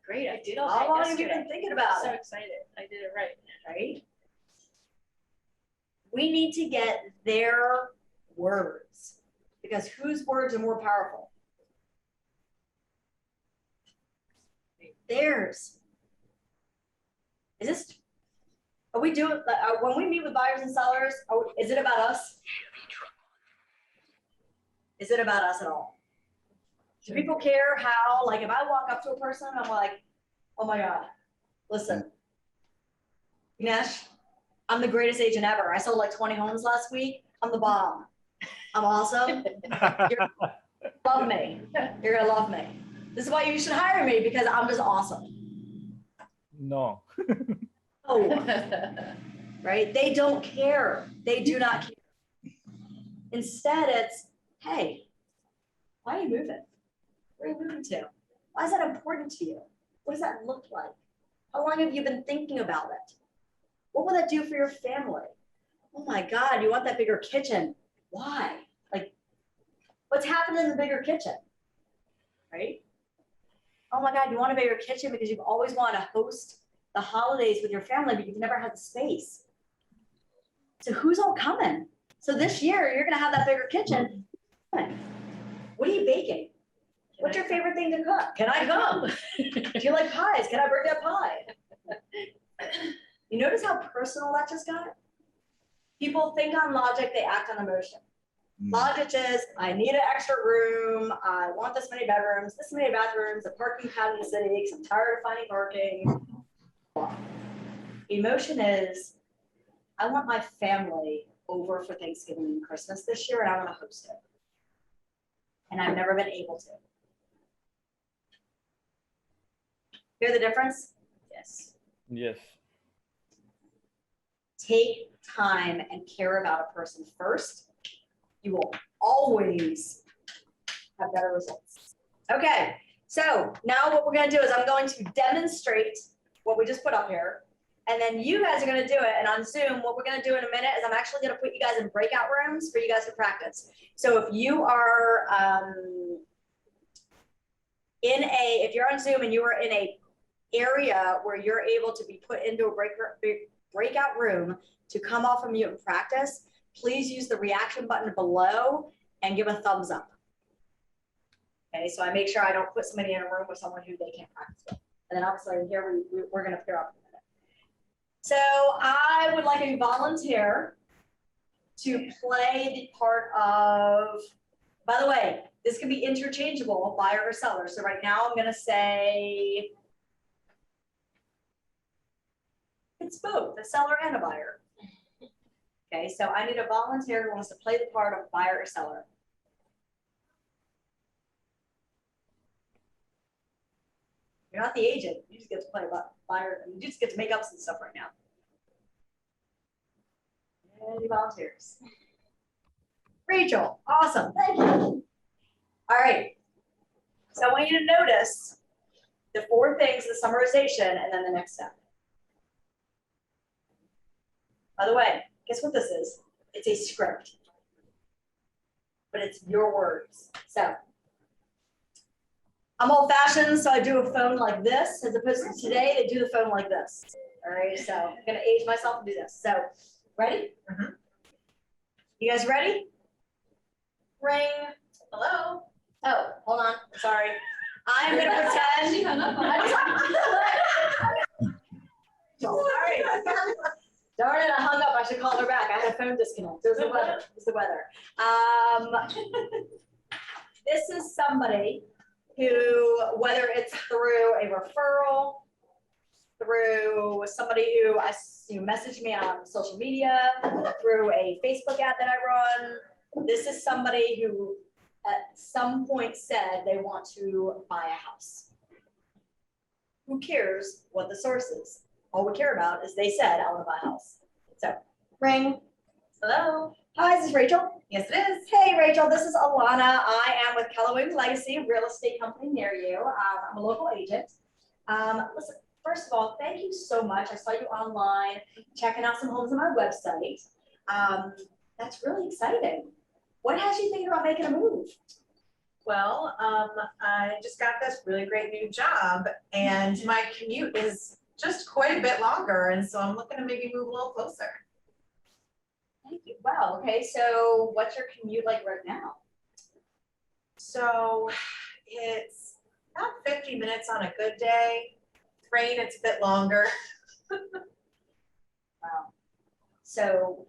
Great, I did all that How long have you yesterday. been thinking about So it? excited, I did it right. Right? We need to get their words, because whose words are more powerful? Theirs. Are we doing, when we meet with buyers and sellers, is it about us? Is it about us at all? Do people care how, like, if I walk up to a person, I'm like, oh my God, listen, Ganesh, I'm the greatest agent ever. I sold like 20 homes last week. I'm the bomb. I'm awesome. Love me. You're gonna love me. This is why you should hire me, because I'm just awesome. No. Oh, right? They don't care. They do not care. Instead, it's, hey, why are you moving? Where are you moving to? Why is that important to you? What does that look like? How long have you been thinking about it? What will that do for your family? Oh my God, you want that bigger kitchen. Why? Like, what's happening in the bigger kitchen? Right? Oh my God, you want a bigger kitchen because you've always wanted to host the holidays with your family, but you've never had the space. So who's all coming? So this year, you're gonna have that bigger kitchen. What are you baking? What's your favorite thing to cook? Can I come? Do you like pies? Can I bring that pie? You notice how personal that just got? People think on logic, they act on emotion. Logic is, I need an extra room, I want this many bedrooms, this many bathrooms, a parking pad in the city, because I'm tired of finding parking. Emotion is, I want my family over for Thanksgiving and Christmas this year, and I want to host it. And I've never been able to. Hear the difference? Yes. Yes. Take time and care about a person first. You will always have better results. Okay, so now what we're gonna do is I'm going to demonstrate what we just put up here. And then you guys are gonna do it. And on Zoom, what we're gonna do in a minute is I'm actually gonna put you guys in breakout rooms for you guys to practice. So if you are if you're on Zoom and you are in a area where you're able to be put into a breakout room to come off of mute and practice, please use the reaction button below and give a thumbs up. Okay, so I make sure I don't put somebody in a room with someone who they can't practice with. And then obviously here we're gonna pair up in a minute. So I would like a volunteer to play the part of, by the way, this can be interchangeable, buyer or seller. So right now I'm gonna say, it's both, a seller and a buyer. Okay, so I need a volunteer who wants to play the part of buyer or seller. You're not the agent, you just get to play buyer, you just get to make up some stuff right now. Any volunteers? Rachel, awesome, thank you. All right, so I want you to notice the 4 things, the summarization, and then the next step. By the way, guess what this is? It's a script, but it's your words. So I'm old fashioned, so I do a phone like this, as opposed to today, they do the phone like this. All right, so I'm gonna age myself and do this. So, ready? Mhm. You guys ready? Ring. Hello? Oh, hold on, sorry. I'm gonna pretend. She hung up on Sorry. Darn it, I hung up, I should call her back. I had a phone disconnect. It was the weather, it was the weather. This is somebody who, whether it's through a referral, through somebody who messaged me on social media, through a Facebook ad that I run, this is somebody who at some point said they want to buy a house. Who cares what the source is? All we care about is they said, I want to buy a house. So, ring. Hello? Hi, this is Rachel. Yes, it is. Hey, Rachel, this is Alana. I am with Keller Legacy, a real estate company near you. I'm a local agent. Listen, first of all, thank you so much. I saw you online, checking out some homes on my website. That's really exciting. What has you thinking about making a move? Well, I just got this really great new job and my commute is just quite a bit longer. And so I'm looking to maybe move a little closer. Thank you. Wow. Okay. So what's your commute like right now? So it's about 50 minutes on a good day. Rain, it's a bit longer. Wow. So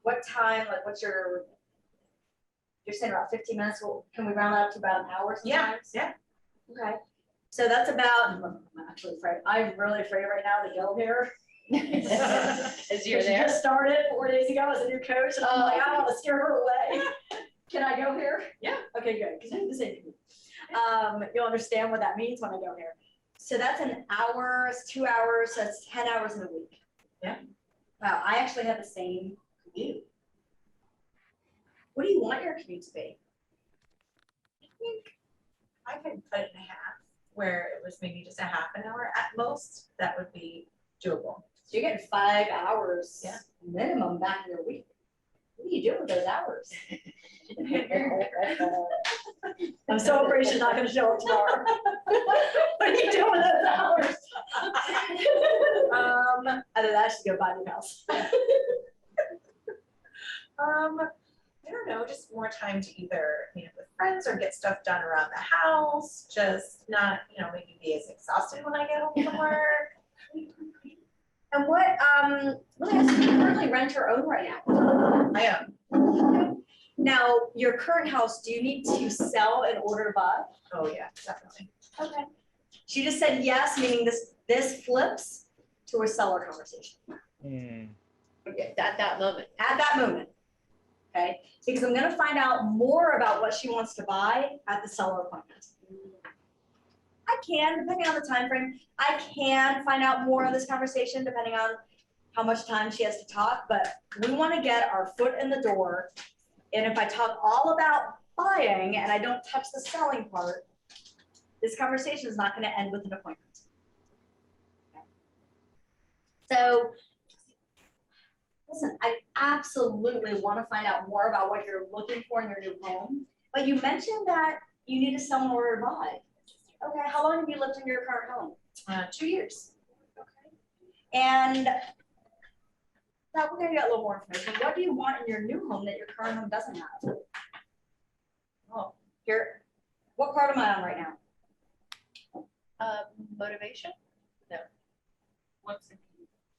what time, like what's you're saying about 15 minutes, well, can we round that up to about an hour sometimes? Yeah. Okay. So that's about, I'm actually afraid, I'm really afraid right now to go here. As you're She there. just started 4 days ago as a new coach, and I'm like, I don't want to scare her away. Can I go here? Yeah. Okay, good, because I do the same thing. You'll understand what that means when I go here. So that's an hour, it's 2 hours, so that's 10 hours in a week. Yeah. Wow, I actually have the same commute. What do you want your commute to be? I think I could put it in half, where it was maybe just a half an hour at most. That would be doable. So you're getting 5 hours Yeah. minimum back in your week. What do you do with those hours? I'm so afraid she's not gonna show up tomorrow. What are you doing with those hours? Other than that, she's gonna buy a new house. I don't know, just more time to either meet up with friends or get stuff done around the house, just not, maybe be as exhausted when I get home from work. And what, let me ask you, you currently rent or own right now? I am. Now, your current house, do you need to sell in order to buy? Oh, yeah, definitely. Okay. She just said yes, meaning this flips to a seller conversation. At that moment. at that moment. Okay, because I'm gonna find out more about what she wants to buy at the seller appointment. I can, depending on the time frame, I can find out more in this conversation depending on how much time she has to talk, but we want to get our foot in the door. And if I talk all about buying and I don't touch the selling part, this conversation is not going to end with an appointment. Okay. So, listen, I absolutely want to find out more about what you're looking for in your new home, but you mentioned that you need to sell in order to buy. Okay, how long have you lived in your current home? 2 years. Okay. And now we're gonna get a little more information. What do you want in your new home that your current home doesn't have? Oh, here, what part am I on right now? Motivation? What's the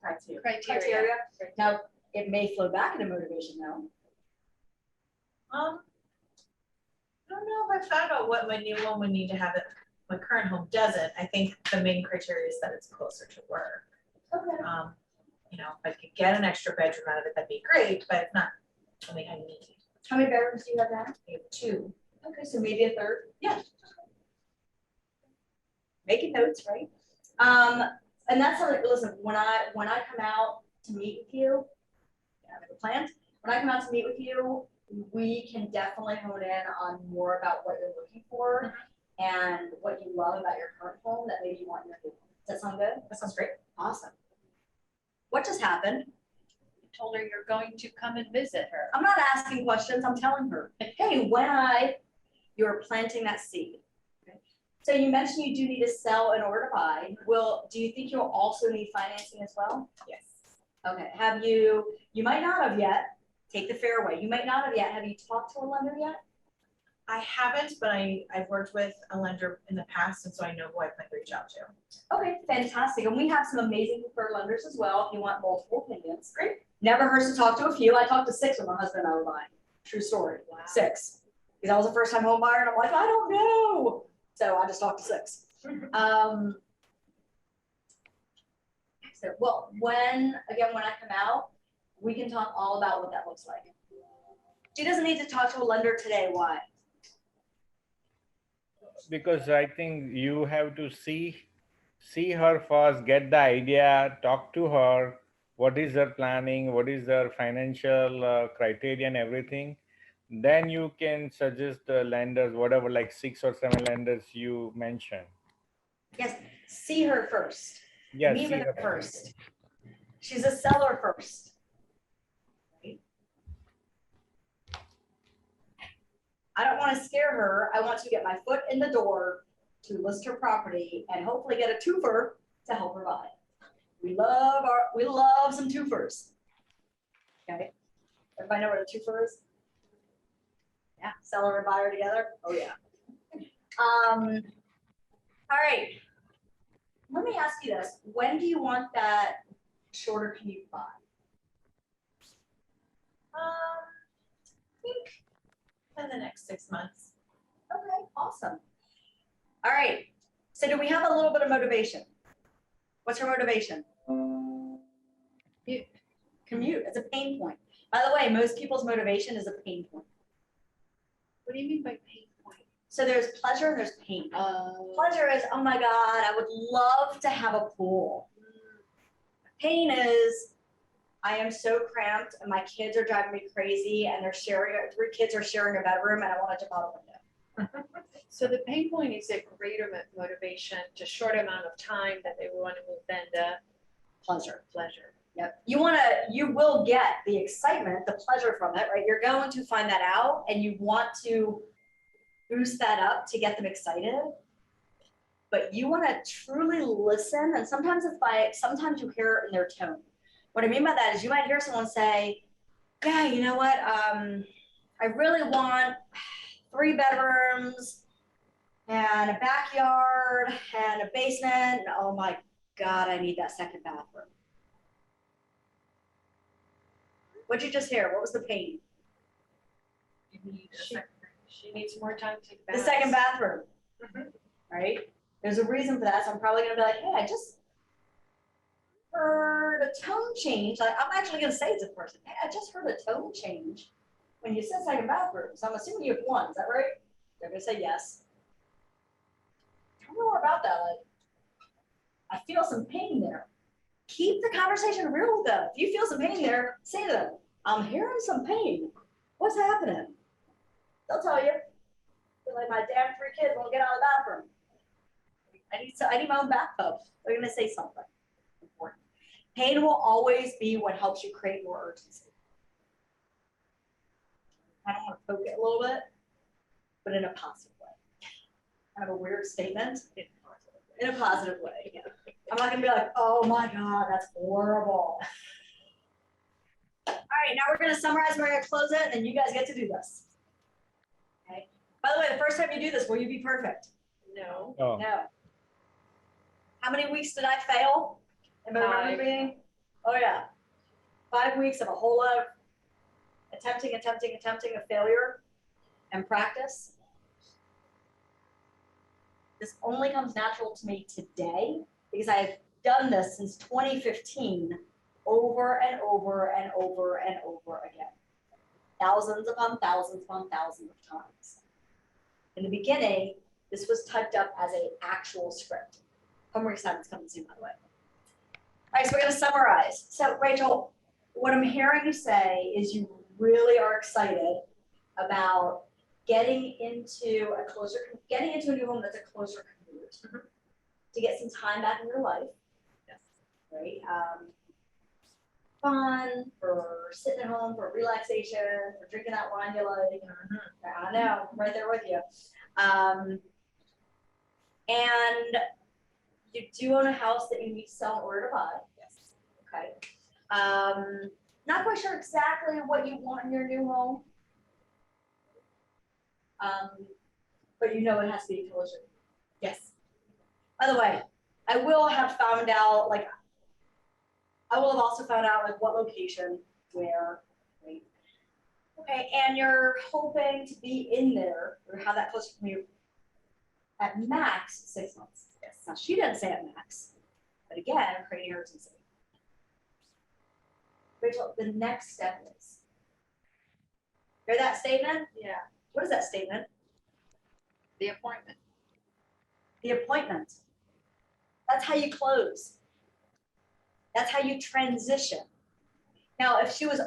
criteria? Criteria. Now, it may flow back into motivation though. I don't know if I thought about what my new home would need to have that my current home doesn't. I think the main criteria is that it's closer to work. Okay. You know, if I could get an extra bedroom out of it, that'd be great, but it's not something I need. How many bedrooms do you have now? I have 2. Okay, so maybe a third. Yeah. Making notes, right? And that's something, listen, when I come out to meet with you, I have a plan. When I come out to meet with you, we can definitely hone in on more about what you're looking for and what you love about your current home that maybe you want in your new home. Does that sound good? That sounds great. Awesome. What just happened? You told her you're going to come and visit her. I'm not asking questions, I'm telling her, hey, you're planting that seed. Okay. So you mentioned you do need to sell in order to buy. Do you think you'll also need financing as well? Yes. Okay, you might not have yet, take the fairway, you might not have yet, have you talked to a lender yet? I haven't, but I've worked with a lender in the past, and so I know who I plan to reach out to. Okay, fantastic, and we have some amazing preferred lenders as well, if you want multiple opinions. Great. Never hurts to talk to a few, I talked to 6 when my husband and I were buying, true story. Wow. 6, because I was a first time home buyer, and I'm like, I don't know, so I just talked to 6. Well, when I come out, we can talk all about what that looks like. She doesn't need to talk to a lender today, why? Because I think you have to see her first, get the idea, talk to her, what is her planning, what is her financial criteria and everything. Then you can suggest the lenders, whatever, like 6 or 7 lenders you mentioned. Yes, see her first. Yes, Meet see with her her first. She's a seller first. Right? I don't want to scare her. I want to get my foot in the door to list her property and hopefully get a twofer to help her buy. We love some twofers. Okay. Everybody know what a twofer is? Yeah, seller and buyer together. Oh yeah. All right. Let me ask you this. When do you want that shorter commute by? I think in the next 6 months. Okay, awesome. All right. So do we have a little bit of motivation? What's your motivation? Commute. It's a pain point. By the way, most people's motivation is a pain point. What do you mean by pain point? So there's pleasure and there's pain. Pleasure is, oh my God, I would love to have a pool. Pain is, I am so cramped and my kids are driving me crazy and 3 kids are sharing a bedroom and I want to jump out a window. So the pain point is a greater motivation to short amount of time that they want to move than the Pleasure. pleasure. Yep. You will get the excitement, the pleasure from it, right? You're going to find that out and you want to boost that up to get them excited. But you want to truly listen. And sometimes sometimes you hear it in their tone. What I mean by that is you might hear someone say, yeah, you know what? I really want 3 bedrooms and a backyard and a basement. And oh my God, I need that second bathroom. What'd you just hear? What was the pain? She needs more time to take The baths. second bathroom, Mhm. right? There's a reason for that. So I'm probably gonna be like, hey, heard a tone change. I'm actually gonna say it's a person. Hey, I just heard a tone change when you said second bathroom. So I'm assuming you have one, is that right? They're gonna say yes. Tell me more about that. Like, I feel some pain there. Keep the conversation real with them. If you feel some pain there, say to them, I'm hearing some pain. What's happening? They'll tell you. They're like, my damn 3 kids won't get out of the bathroom. I need my own bathtub. They're gonna say something important. Pain will always be what helps you create more urgency. I don't want to poke it a little bit, but in a positive way. Kind of a weird statement. In a positive way. Yeah. I'm not gonna be like, oh my God, that's horrible. All right, now we're gonna summarize, we're gonna close it, and then you guys get to do this. Okay. By the way, the first time you do this, will you be perfect? No. Oh, No. How many weeks did I fail? Anybody remember 5. being? Oh yeah. 5 weeks of a whole lot of attempting of failure and practice. This only comes natural to me today because I've done this since 2015 over and over and over and over again. Thousands upon thousands upon thousands of times. In the beginning, this was typed up as an actual script. Homework assignments coming soon, by the way. All right, so we're gonna summarize. So Rachel, what I'm hearing you say is you really are excited about getting into a new home that's a closer commute to get some time back in your life. Yes. Right? Fun for sitting at home for relaxation, for drinking that wine you like. I know, I'm right there with you. And you do own a house that you need to sell in order to buy. Yes. Okay. Not quite sure exactly what you want in your new home. But you know it has to be closer. Yes. By the way, I will have found out, like, I will have also found out, like, what location, where, right? Okay, and you're hoping to be in there, or have that closer commute at max 6 months. Yes. Now, she didn't say at max, but again, creating urgency. Rachel, the next step is, hear that statement? Yeah. What is that statement? The appointment. The appointment. That's how you close. That's how you transition. Now, if she was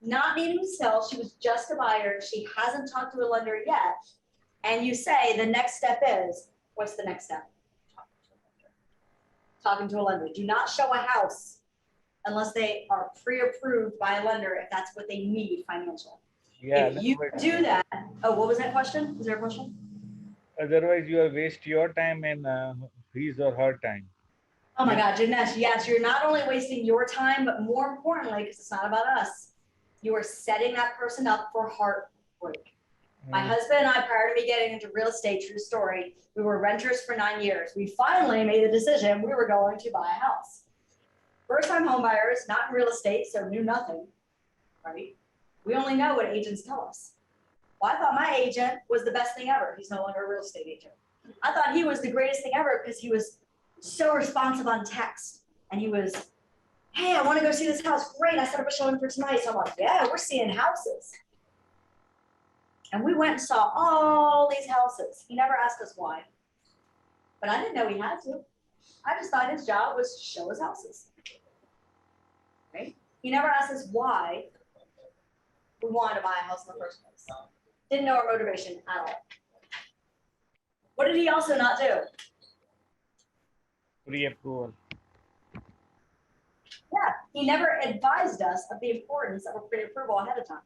not needing to sell, she was just a buyer, she hasn't talked to a lender yet, and you say the next step is, what's the next step? Talking to a lender. Do not show a house unless they are pre-approved by a lender if that's what they need financial. yeah. If you do that, oh, what was that question? Was there a question? Otherwise, you will waste your time and his or her time. Oh my God, Dinesh, yes, you're not only wasting your time, but more importantly, because it's not about us, you are setting that person up for heartbreak. My husband and I, prior to me getting into real estate, true story, we were renters for 9 years. We finally made the decision we were going to buy a house. First-time home buyers, not in real estate, so knew nothing, right? We only know what agents tell us. Well, I thought my agent was the best thing ever. He's no longer a real estate agent. I thought he was the greatest thing ever because he was so responsive on text. And he was, hey, I want to go see this house. Great, I set up a showing for tonight. So I'm like, yeah, we're seeing houses. And we went and saw all these houses. He never asked us why. But I didn't know he had to. I just thought his job was to show us houses. Right? He never asked us why we wanted to buy a house in the first place. Didn't know our motivation at all. What did he also not do? Pre-approval. Yeah, he never advised us of the importance of a pre-approval ahead of time.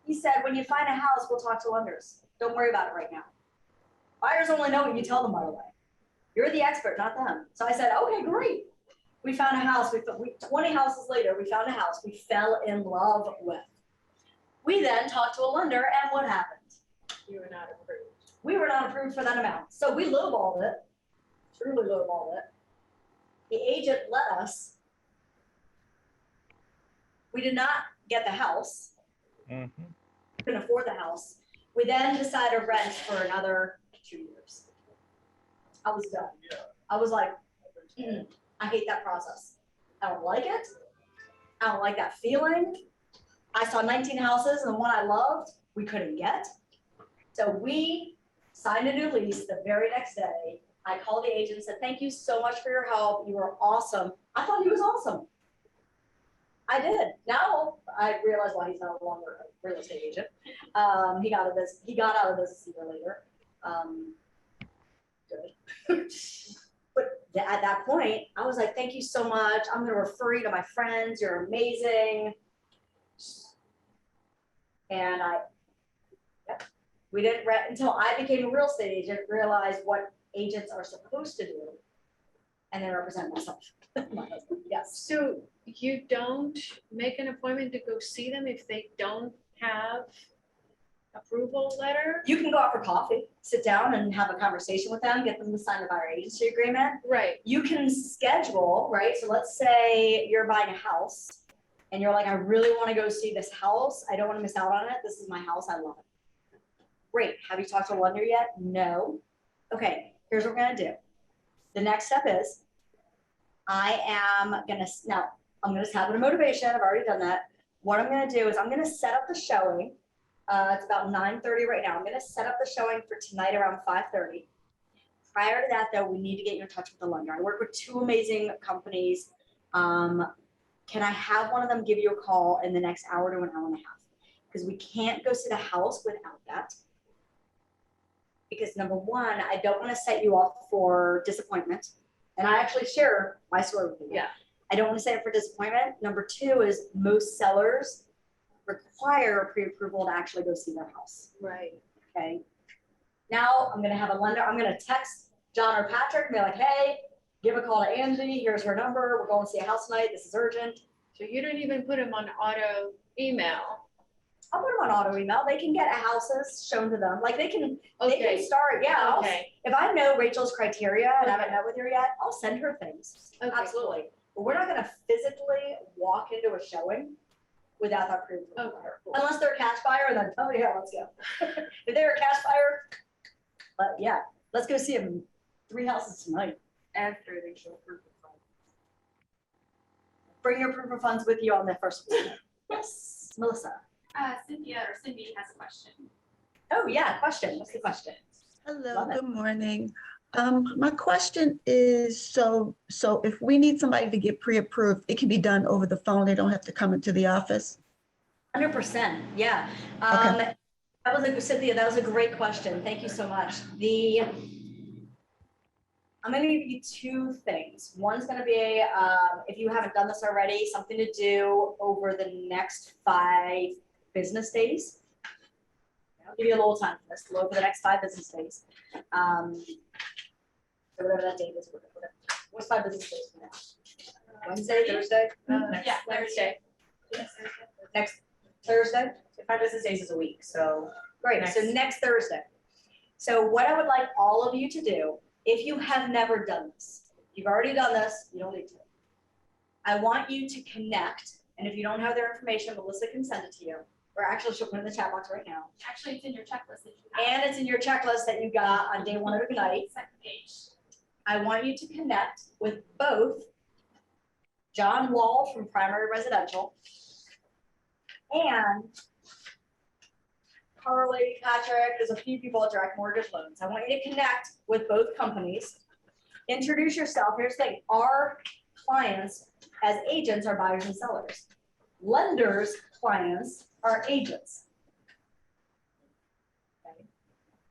He said, when you find a house, we'll talk to lenders. Don't worry about it right now. Buyers only know what you tell them, by the way. You're the expert, not them. So I said, okay, great. We found a house. 20 houses later, we found a house we fell in love with. We then talked to a lender, and what happened? You were not approved. We were not approved for that amount. So we lowballed it, truly lowballed it. The agent let us. We did not get the house. Mm-hmm. We couldn't afford the house. We then decided to rent for another 2 years. I was done. I was like, I I hate that process. I don't like it. I don't like that feeling. I saw 19 houses and the one I loved, we couldn't get. So we signed a new lease the very next day. I called the agent and said, thank you so much for your help. You were awesome. I thought he was awesome. I did. Now I realize why he's no longer a real estate agent. He got out of business a year later. Good. But at that point, I was like, thank you so much. I'm gonna refer you to my friends. You're amazing. And we didn't until I became a real estate agent, realize what agents are supposed to do and then represent myself. My husband, yes. So you don't make an appointment to go see them if they don't have approval letter? You can go out for coffee, sit down and have a conversation with them, get them to sign the buyer agency agreement. Right. You can schedule, right? So let's say you're buying a house and you're like, I really want to go see this house. I don't want to miss out on it. This is my house. I love it. Great. Have you talked to a lender yet? No. Okay, here's what we're going to do. The next step is I'm going to have a motivation. I've already done that. What I'm going to do is I'm going to set up the showing. It's about 9:30 right now. I'm going to set up the showing for tonight around 5:30. Prior to that, though, we need to get you in touch with the lender. I work with 2 amazing companies. Can I have one of them give you a call in the next hour to an hour and a half? Because we can't go see the house without that. Because number one, I don't want to set you up for disappointment. And I actually share my story with you. Yeah. I don't want to set up for disappointment. Number 2 is most sellers require a pre-approval to actually go see their house. Right. Okay. Now I'm going to have a lender. I'm going to text John or Patrick and be like, hey, give a call to Angie. Here's her number. We're going to see a house tonight. This is urgent. So you don't even put them on auto email? I'll put them on auto email. They can get houses shown to them. Like they can Okay. start. Yeah. Okay. If I know Rachel's criteria and I haven't met with her yet, I'll send her things. Okay, Absolutely. But we're not going to physically walk into a showing without that pre-approval Okay, letter. cool. Unless they're a cash buyer, and then, oh yeah, let's go. If they're a cash buyer, but yeah, let's go see them 3 houses tonight. After they show proof of funds. Bring your proof of funds with you on the first one. Yes, Melissa. Cindy has a question. Oh yeah, question. What's the question? Hello, Love it. good morning. My question is, so if we need somebody to get pre-approved, it can be done over the phone. They don't have to come into the office? 100%, yeah. Okay. Cynthia, that was a great question. Thank you so much. I'm gonna give you 2 things. One's gonna be, if you haven't done this already, something to do over the next 5 business days. I'll give you a little time for this, over the next 5 business days. So whatever that date is, whatever. What's 5 business days from now? Wednesday, Thursday? Yeah, Thursday. Next Thursday? 5 business days is a week, so. Great, so next Thursday. So what I would like all of you to do, if you have never done this, you've already done this, you don't need to. I want you to connect, and if you don't have their information, Melissa can send it to you. Or actually, she'll put it in the chat box right now. Actually, it's in your checklist that you have. And it's in your checklist that you got on day 1 of Ignite. Second page. I want you to connect with both John Wall from Primary Residential and Carly, Patrick, there's a few people at Direct Mortgage Loans. I want you to connect with both companies. Introduce yourself. Here's the thing. Our clients as agents are buyers and sellers. Lenders' clients are agents. Okay.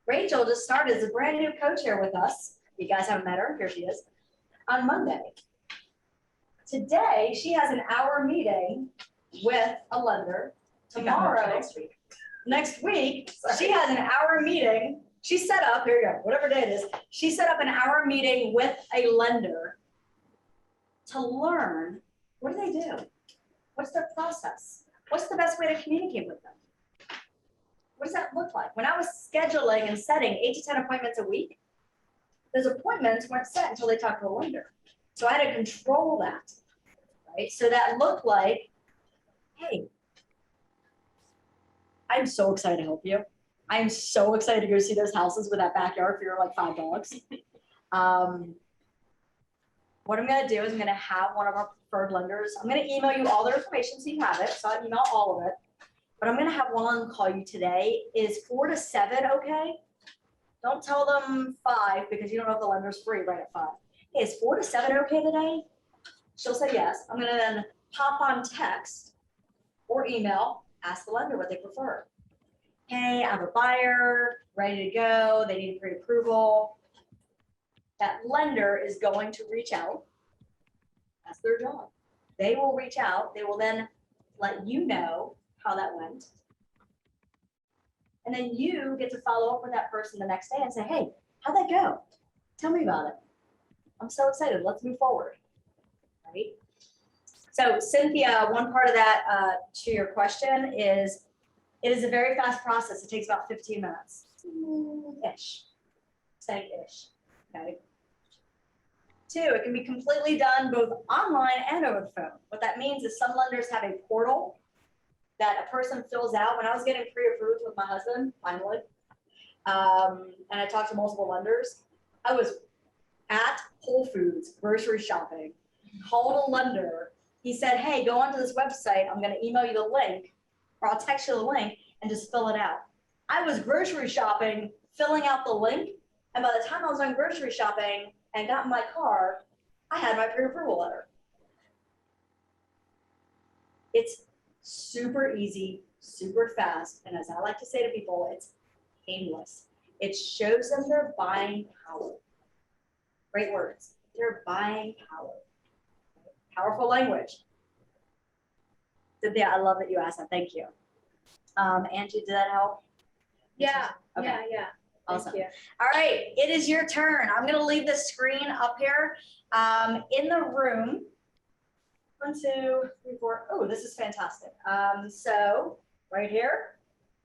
Rachel just started as a brand new co-chair with us. You guys haven't met her. Here she is. On Monday. Today, she has an hour meeting with a lender. Tomorrow, next week, she has an hour meeting. She set up, here you go, whatever day it is. She set up an hour meeting with a lender to learn, what do they do? What's their process? What's the best way to communicate with them? What does that look like? When I was scheduling and setting 8 to 10 appointments a week, those appointments weren't set until they talked to a lender. So I had to control that, right? So that looked like, hey, I'm so excited to help you. I'm so excited to go see those houses with that backyard for your like 5 dogs. what I'm gonna do is I'm gonna have one of our preferred lenders, I'm gonna email you all their information so you have it, so I email all of it. But I'm gonna have one call you today. Is 4 to 7 okay? Don't tell them 5 because you don't know if the lender's free right at 5. Hey, is 4 to 7 okay today? She'll say yes. I'm gonna then pop on text or email, ask the lender what they prefer. Hey, I have a buyer ready to go. They need pre-approval. That lender is going to reach out. That's their job. They will reach out. They will then let you know how that went. And then you get to follow up with that person the next day and say, hey, how'd that go? Tell me about it. I'm so excited. Let's move forward. Right? So Cynthia, one part of that to your question is, it is a very fast process. It takes about 15 minutes. Ish. Say ish. Okay. 2, it can be completely done both online and over the phone. What that means is some lenders have a portal that a person fills out. When I was getting pre-approved with my husband, finally, and I talked to multiple lenders, I was at Whole Foods grocery shopping, called a lender. He said, hey, go onto this website. I'm going to email you the link, or I'll text you the link and just fill it out. I was grocery shopping, filling out the link. And by the time I was done grocery shopping and got in my car, I had my pre-approval letter. It's super easy, super fast. And as I like to say to people, it's painless. It shows them their buying power. Great words. Their buying power. Powerful language. Cynthia, I love that you asked that. Thank you. Angie, did that help? Yeah, Okay. yeah. Awesome. Thank you. All right, it is your turn. I'm gonna leave the screen up here. In the room, 1, 2, 3, 4. Oh, this is fantastic. So right here,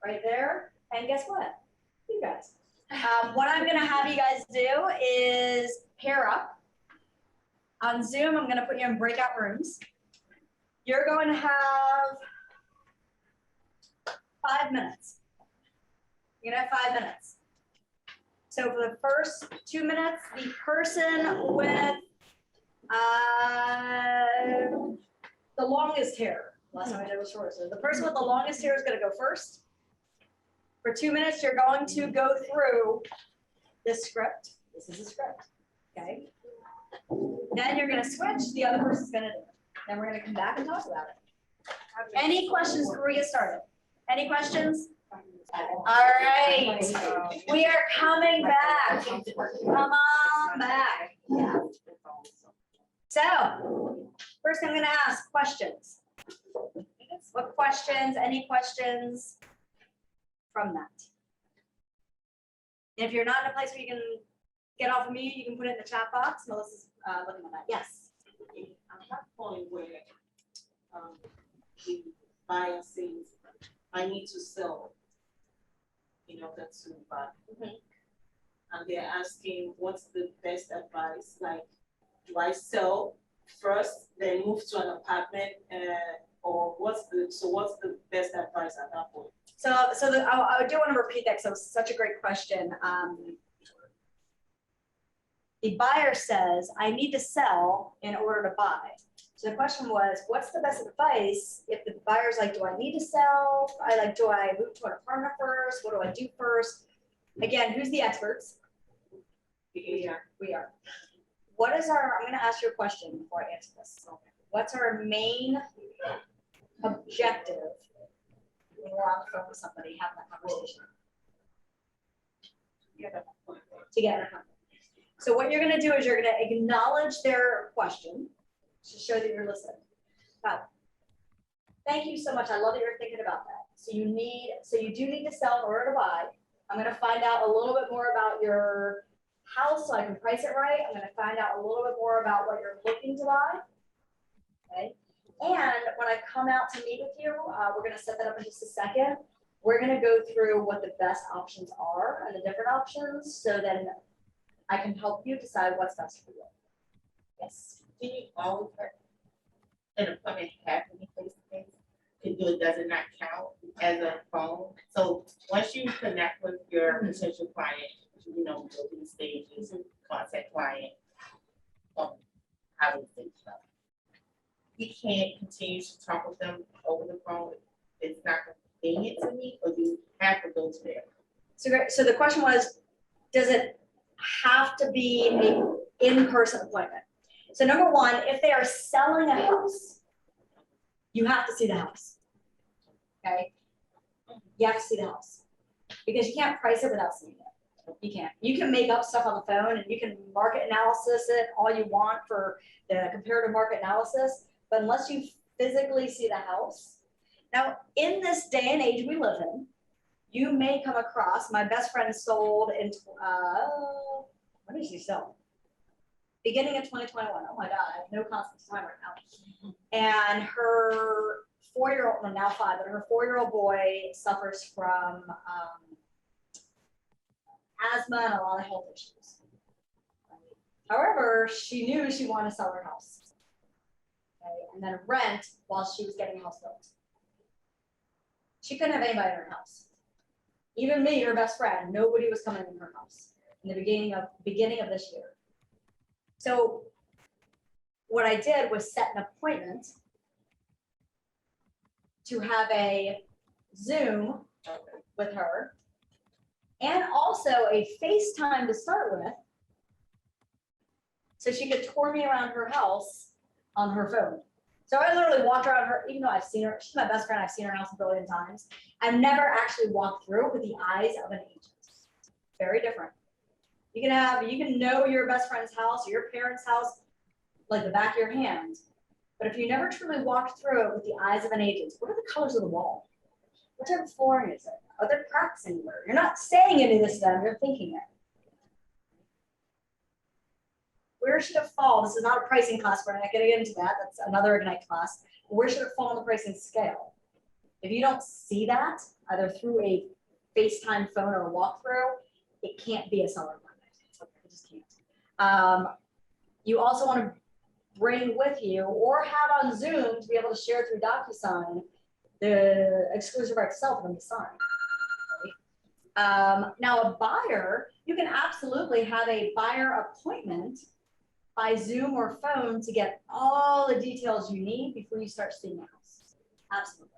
right there, and guess what? You guys. What I'm gonna have you guys do is pair up. On Zoom, I'm gonna put you in breakout rooms. You're going to have 5 minutes. You're gonna have 5 minutes. So for the first 2 minutes, the person with the longest hair, last time I did was short, so the person with the longest hair is gonna go first. For 2 minutes, you're going to go through this script. This is a script, okay? Then you're gonna switch, the other person's gonna do it. Then we're gonna come back and talk about it. Any questions before we get started? Any questions? All right, we are coming back. Come on back. Yeah. So, first I'm gonna ask questions. What questions, any questions from that? If you're not in a place where you can get off of me, you can put it in the chat box. Melissa's looking at that. Yes. I'm at a point where the buyer says, I need to sell in order to buy. And they're asking, what's the best advice? Like, do I sell first, then move to an apartment, or what's the best advice at that point? So I do want to repeat that because it was such a great question. The buyer says, I need to sell in order to buy. So the question was, what's the best advice if the buyer's like, do I need to sell? Do I move to an apartment first? What do I do first? Again, who's the experts? We are. What is I'm going to ask you a question before I answer this. What's our main objective when we're on the phone with somebody having that conversation? Together. So what you're going to do is you're going to acknowledge their question to show that you're listening. Thank you so much. I love that you're thinking about that. So you do need to sell in order to buy. I'm going to find out a little bit more about your house so I can price it right. I'm going to find out a little bit more about what you're looking to buy. Okay. And when I come out to meet with you, we're going to set that up in just a second. We're going to go through what the best options are and the different options so then I can help you decide what's best for you. Yes. Can you always have an appointment happening face to face? Does it not count as a phone? So once you connect with your potential client, go through the stages, contact client, conversation. You can't continue to talk with them over the phone. It's not convenient to me, or you have to go to them. So great. So the question was, does it have to be an in-person appointment? So number one, if they are selling a house, you have to see the house. Okay? You have to see the house. Because you can't price it without seeing it. You can't. You can make up stuff on the phone and you can market analysis it all you want for the comparative market analysis, but unless you physically see the house. Now, in this day and age we live in, you may come across, my best friend sold in, when did she sell? Beginning of 2021. Oh my God, I have no concept of time right now. And her 4-year-old, well, now 5, but her 4-year-old boy suffers from asthma and a lot of health issues. However, she knew she wanted to sell her house. Okay, and then rent while she was getting a house built. She couldn't have anybody in her house. Even me, her best friend, nobody was coming in her house in the beginning of this year. So what I did was set an appointment to have a Zoom with her and also a FaceTime to start with, so she could tour me around her house on her phone. So I literally walked around her, even though I've seen her, she's my best friend, I've seen her house a billion times. I've never actually walked through with the eyes of an agent. Very different. You can know your best friend's house or your parents' house like the back of your hand. But if you never truly walked through it with the eyes of an agent, what are the colors of the wall? What type of flooring is it? Are there cracks anywhere? You're not saying any of this to them, you're thinking it. Where should it fall? This is not a pricing class, we're not gonna get into that. That's another Ignite class. Where should it fall on the pricing scale? If you don't see that, either through a FaceTime phone or a walkthrough, it can't be a seller appointment. It just can't. You also want to bring with you or have on Zoom to be able to share through DocuSign the exclusive right to sell for them to sign. Now a buyer, you can absolutely have a buyer appointment by Zoom or phone to get all the details you need before you start seeing the house. Absolutely.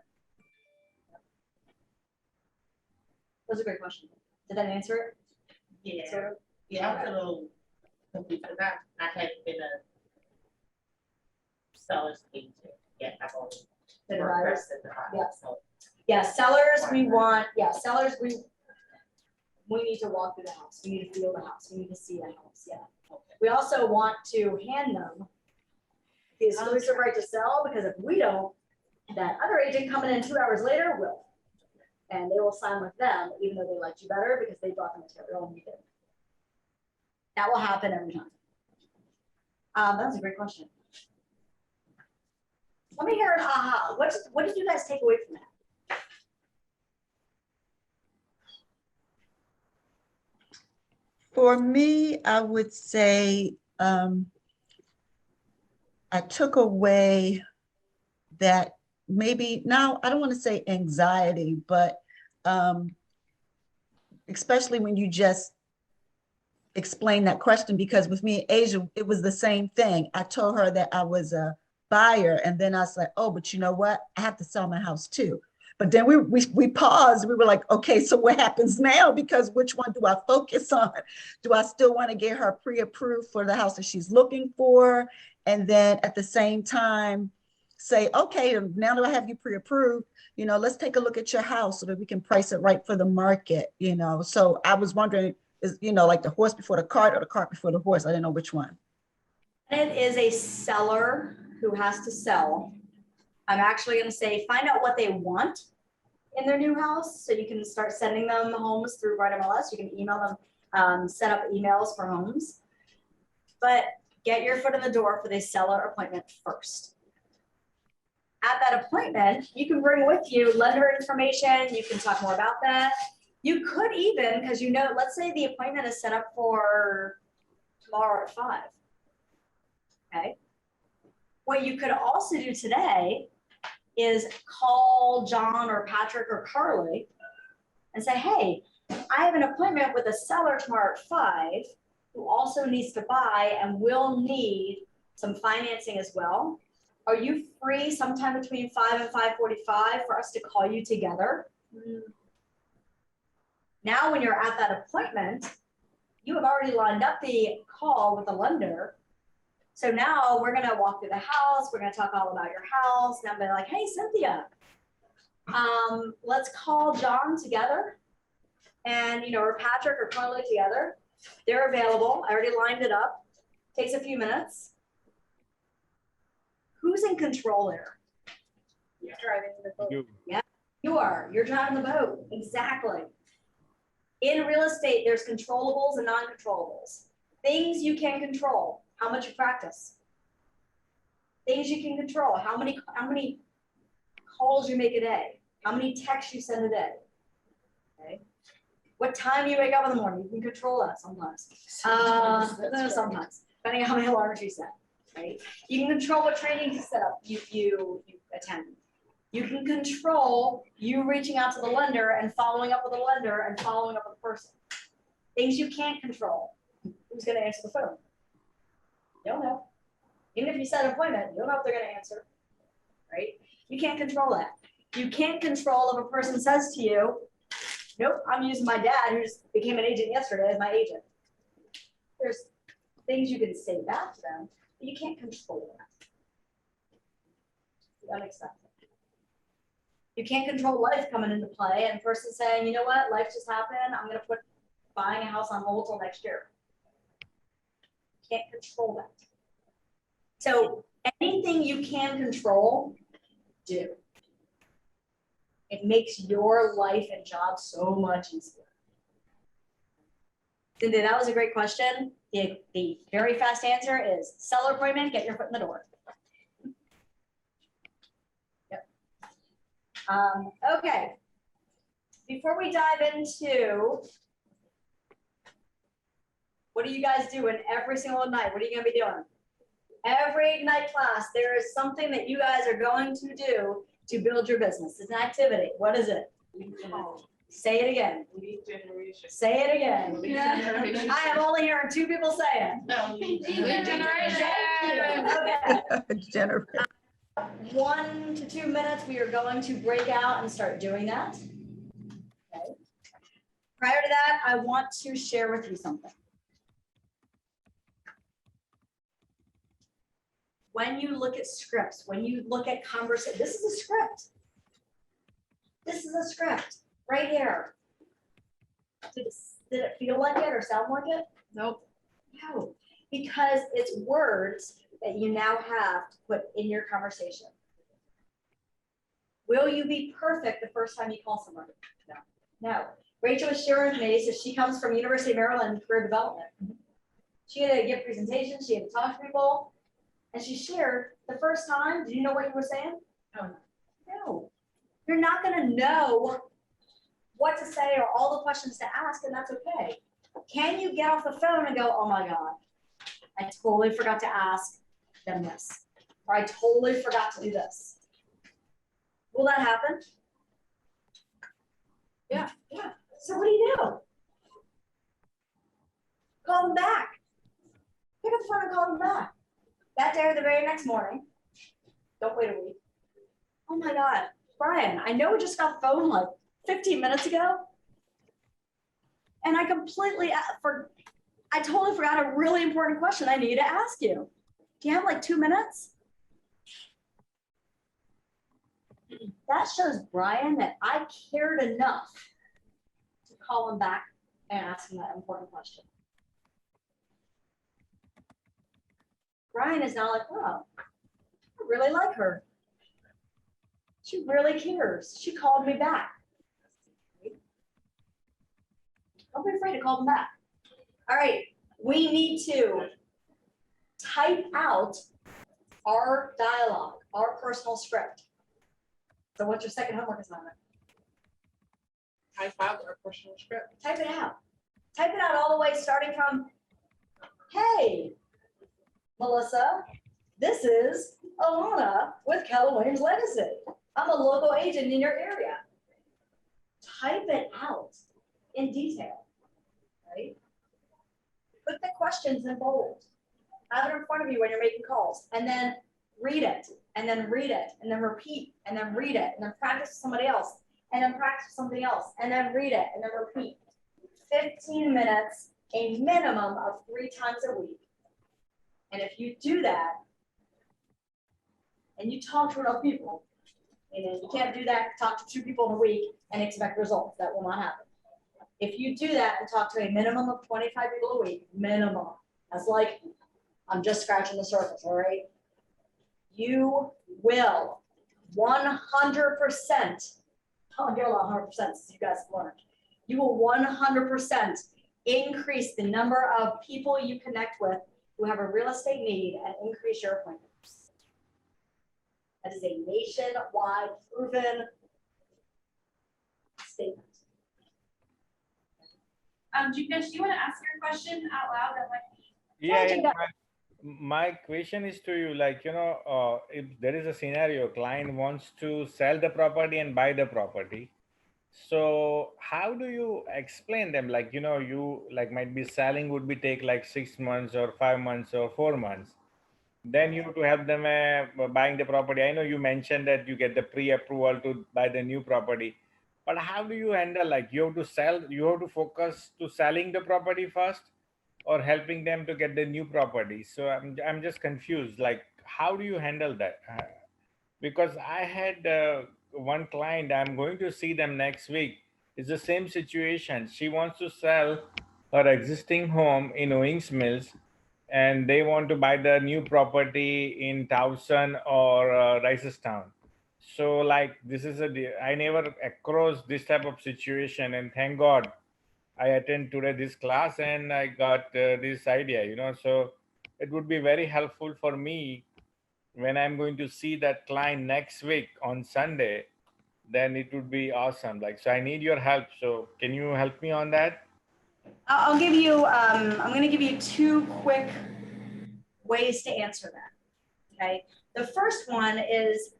That was a great question. Did that answer it? Yeah. Sort of? Yeah, I was a little confused because I hadn't been a seller's agent yet. I've only Been a worked buyer. as a buyer, Yeah. so. Yeah, sellers, we want, sellers, we need to walk through the house. We need to feel the house. We need to see the house, yeah. We also want to hand them the exclusive right to sell, because if we don't, that other agent coming in 2 hours later will. And they will sign with them, even though they liked you better because they brought the material and you didn't. That will happen every time. That was a great question. Let me hear an aha. What did you guys take away from that? For me, I would say I took away that maybe, now I don't want to say anxiety, but especially when you just explain that question, because with me and Asia, it was the same thing. I told her that I was a buyer, and then I was like, oh, but you know what? I have to sell my house too. But then we paused. We were like, okay, so what happens now? Because which one do I focus on? Do I still want to get her pre-approved for the house that she's looking for? And then at the same time, say, okay, now that I have you pre-approved, let's take a look at your house so that we can price it right for the market, So I was wondering, is, like the horse before the cart or the cart before the horse? I didn't know which one. It is a seller who has to sell. I'm actually going to say, find out what they want in their new house, so you can start sending them homes through Bright MLS. You can email them, set up emails for homes, but get your foot in the door for the seller appointment first. At that appointment, you can bring with you lender information. You can talk more about that. You could even, because let's say the appointment is set up for tomorrow at 5. Okay. What you could also do today is call John or Patrick or Carly and say, hey, I have an appointment with a seller tomorrow at 5 who also needs to buy and will need some financing as well. Are you free sometime between 5 and 5:45 for us to call you together? Now, when you're at that appointment, you have already lined up the call with the lender. So now we're gonna walk through the house, we're gonna talk all about your house, and I'm gonna be like, hey, Cynthia, let's call John together. And, or Patrick or Carly together. They're available. I already lined it up. Takes a few minutes. Who's in control there? You're driving the boat. You. You are. You're driving the boat. Exactly. In real estate, there's controllables and non-controllables. Things you can control. How much you practice. Things you can control. How many calls you make a day. How many texts you send a day. Okay. What time you wake up in the morning. You can control that sometimes. Sometimes, depending on how many alarms you set. Right? You can control what trainings you set up, you attend. You can control you reaching out to the lender and following up with the lender and following up with the person. Things you can't control. Who's going to answer the phone? You don't know. Even if you set an appointment, you don't know if they're going to answer. Right? You can't control that. You can't control if a person says to you, nope, I'm using my dad who just became an agent yesterday as my agent. There's things you can say back to them, but you can't control that. The unexpected. You can't control life coming into play and a person saying, you know what, life just happened. I'm going to put buying a house on hold till next year. You can't control that. So anything you can control, do. It makes your life and job so much easier. Cynthia, that was a great question. The very fast answer is seller appointment, get your foot in the door. Yep. Okay. Before we dive into what are you guys doing every single night? What are you going to be doing? Every night class, there is something that you guys are going to do to build your business. It's an activity. What is it? Say it again. Lead generation. Say it again. Lead generation. I am only hearing two people say it. No, lead Lead generation. Okay. Generate. 1 to 2 minutes, we are going to break out and start doing that. Okay. Prior to that, I want to share with you something. When you look at scripts, when you look at conversation, this is a script. This is a script right here. Did it feel like it or sound like it? Nope. No, because it's words that you now have to put in your conversation. Will you be perfect the first time you call somebody? No. No. Rachel was sharing with me, so she comes from University of Maryland Career Development. She had to give presentations, she had to talk to people. And she shared the first time, do you know what you were saying? Oh, no. No. You're not going to know what to say or all the questions to ask, and that's okay. Can you get off the phone and go, oh my God, I totally forgot to ask them this, or I totally forgot to do this. Will that happen? Yeah, yeah. So what do? Call them back. Pick up the phone and call them back. That day or the very next morning, don't wait a week. Oh my God, Brian, I know we just got the phone like 15 minutes ago. And I totally forgot a really important question I need to ask you. Do you have like 2 minutes? That shows Brian that I cared enough to call him back and ask him that important question. Brian is now like, oh, I really like her. She really cares. She called me back. Don't be afraid to call them back. All right, we need to type out our dialogue, our personal script. So what's your second homework assignment? Type out our personal script. Type it out. Type it out all the way, starting from, hey, Melissa, this is Alana with Keller Williams Legacy. I'm a local agent in your area. Type it out in detail, right? Put the questions in bold. have it in front of you when you're making calls, and then read it, and then read it, and then repeat, and then read it, and then practice with somebody else, and then practice with something else, and then read it, and then repeat. 15 minutes, a minimum of 3 times a week. And if you do that, and you talk to enough people, and you can't do that, talk to 2 people in a week and expect results. That will not happen. If you do that and talk to a minimum of 25 people a week, minimum, that's like, I'm just scratching the surface, all right? You will 100%, I'll give a lot 100% since you guys have learned. You will 100% increase the number of people you connect with who have a real estate need and increase your appointments. That is a nationwide proven statement. Jignesh, do you want to ask your question out loud? That might be. Yeah, my question is to you, like, if there is a scenario, client wants to sell the property and buy the property. So how do you explain them? Like, you like might be selling would be take like 6 months or 5 months or 4 months. Then you have to help them buying the property. I know you mentioned that you get the pre-approval to buy the new property, but how do you handle, like, you have to sell, you have to focus to selling the property first or helping them to get the new property? So I'm just confused, like, how do you handle that? Because I had one client, I'm going to see them next week. It's the same situation. She wants to sell her existing home in Owings Mills, and they want to buy the new property in Towson or Ricestown. So, like, this is I never across this type of situation, and thank God I attend today this class and I got this idea. So it would be very helpful for me when I'm going to see that client next week on Sunday. Then it would be awesome. Like, so I need your help. So can you help me on that? I'll give you, I'm going to give you 2 quick ways to answer that. Okay. The first one is,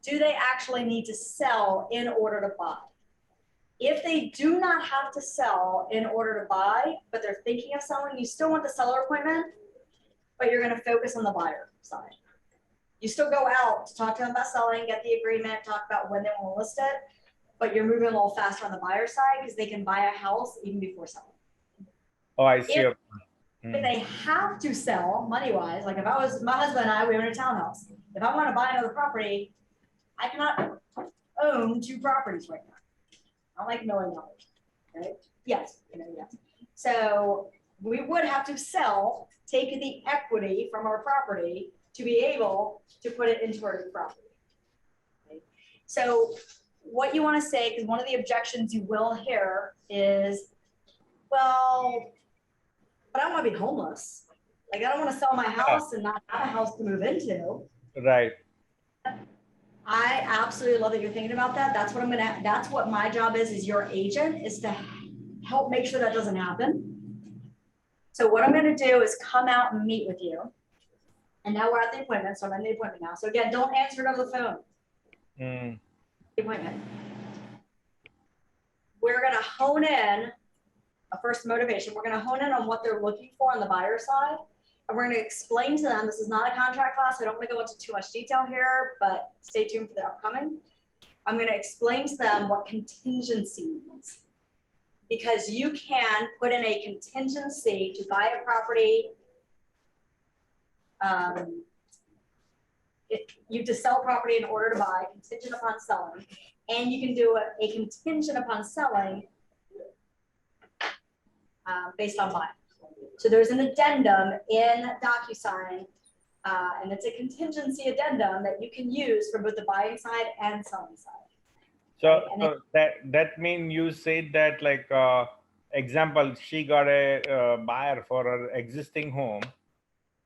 do they actually need to sell in order to buy? If they do not have to sell in order to buy, but they're thinking of selling, you still want the seller appointment, but you're going to focus on the buyer side. You still go out to talk to them about selling, get the agreement, talk about when they want to list it, but you're moving a little faster on the buyer side because they can buy a house even before selling. Oh, I see. If they have to sell money-wise, like if I was, my husband and I, we own a townhouse. If I want to buy another property, I cannot own 2 properties right now. I don't like $1 million, right? Yes, yes. So we would have to sell, take the equity from our property to be able to put it into our new property. Okay? So what you want to say, because one of the objections you will hear is, well, but I want to be homeless. Like, I don't want to sell my house and not have a house to move into. Right. I absolutely love that you're thinking about that. That's what that's what my job is your agent, is to help make sure that doesn't happen. So what I'm going to do is come out and meet with you. And now we're at the appointment, so I'm in the appointment now. So again, don't answer it over the phone. The appointment. We're going to hone in a first motivation. We're going to hone in on what they're looking for on the buyer side. And we're going to explain to them, this is not a contract class. I don't want to go into too much detail here, but stay tuned for the upcoming. I'm going to explain to them what contingency means. Because you can put in a contingency to buy a property. You to sell property in order to buy, contingent upon selling. And you can do a contingent upon selling based on buying. So there's an addendum in DocuSign, and it's a contingency addendum that you can use for both the buying side and selling side. So, that means you said that, like, example, she got a buyer for her existing home.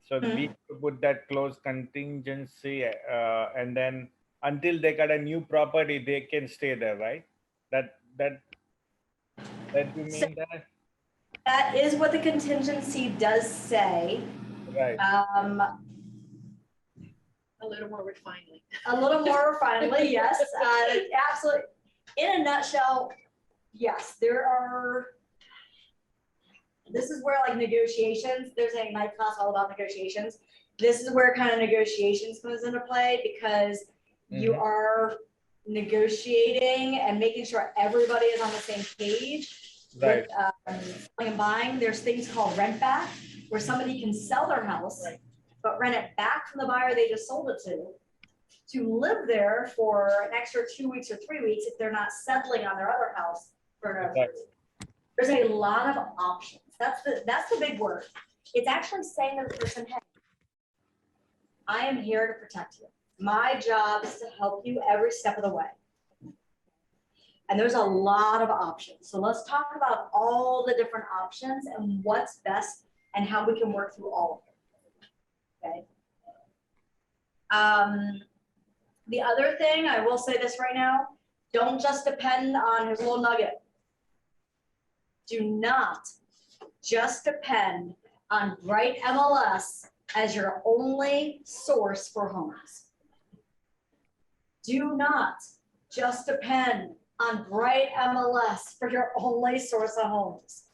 So we put that close contingency, and then until they got a new property, they can stay there, right? That you mean that? That is what the contingency does say. Right. A little more refinedly. A little more refinedly, yes. Absolutely. In a nutshell, yes, there are This is where like negotiations, there's a night class all about negotiations. This is where kind of negotiations comes into play because you are negotiating and making sure everybody is on the same page. Right. With selling and buying, there's things called rent back, where somebody can sell their house, but rent it back from the buyer they just sold it to live there for an extra 2 weeks or 3 weeks if they're not settling on their other house for another. Right. There's a lot of options. That's the big word. It's actually saying to the person, hey, I am here to protect you. My job is to help you every step of the way. And there's a lot of options. So let's talk about all the different options and what's best and how we can work through all of them. Okay. The other thing, I will say this right now, don't just depend on, here's a little nugget. Do not just depend on Bright MLS as your only source for homes. Do not just depend on Bright MLS for your only source of homes.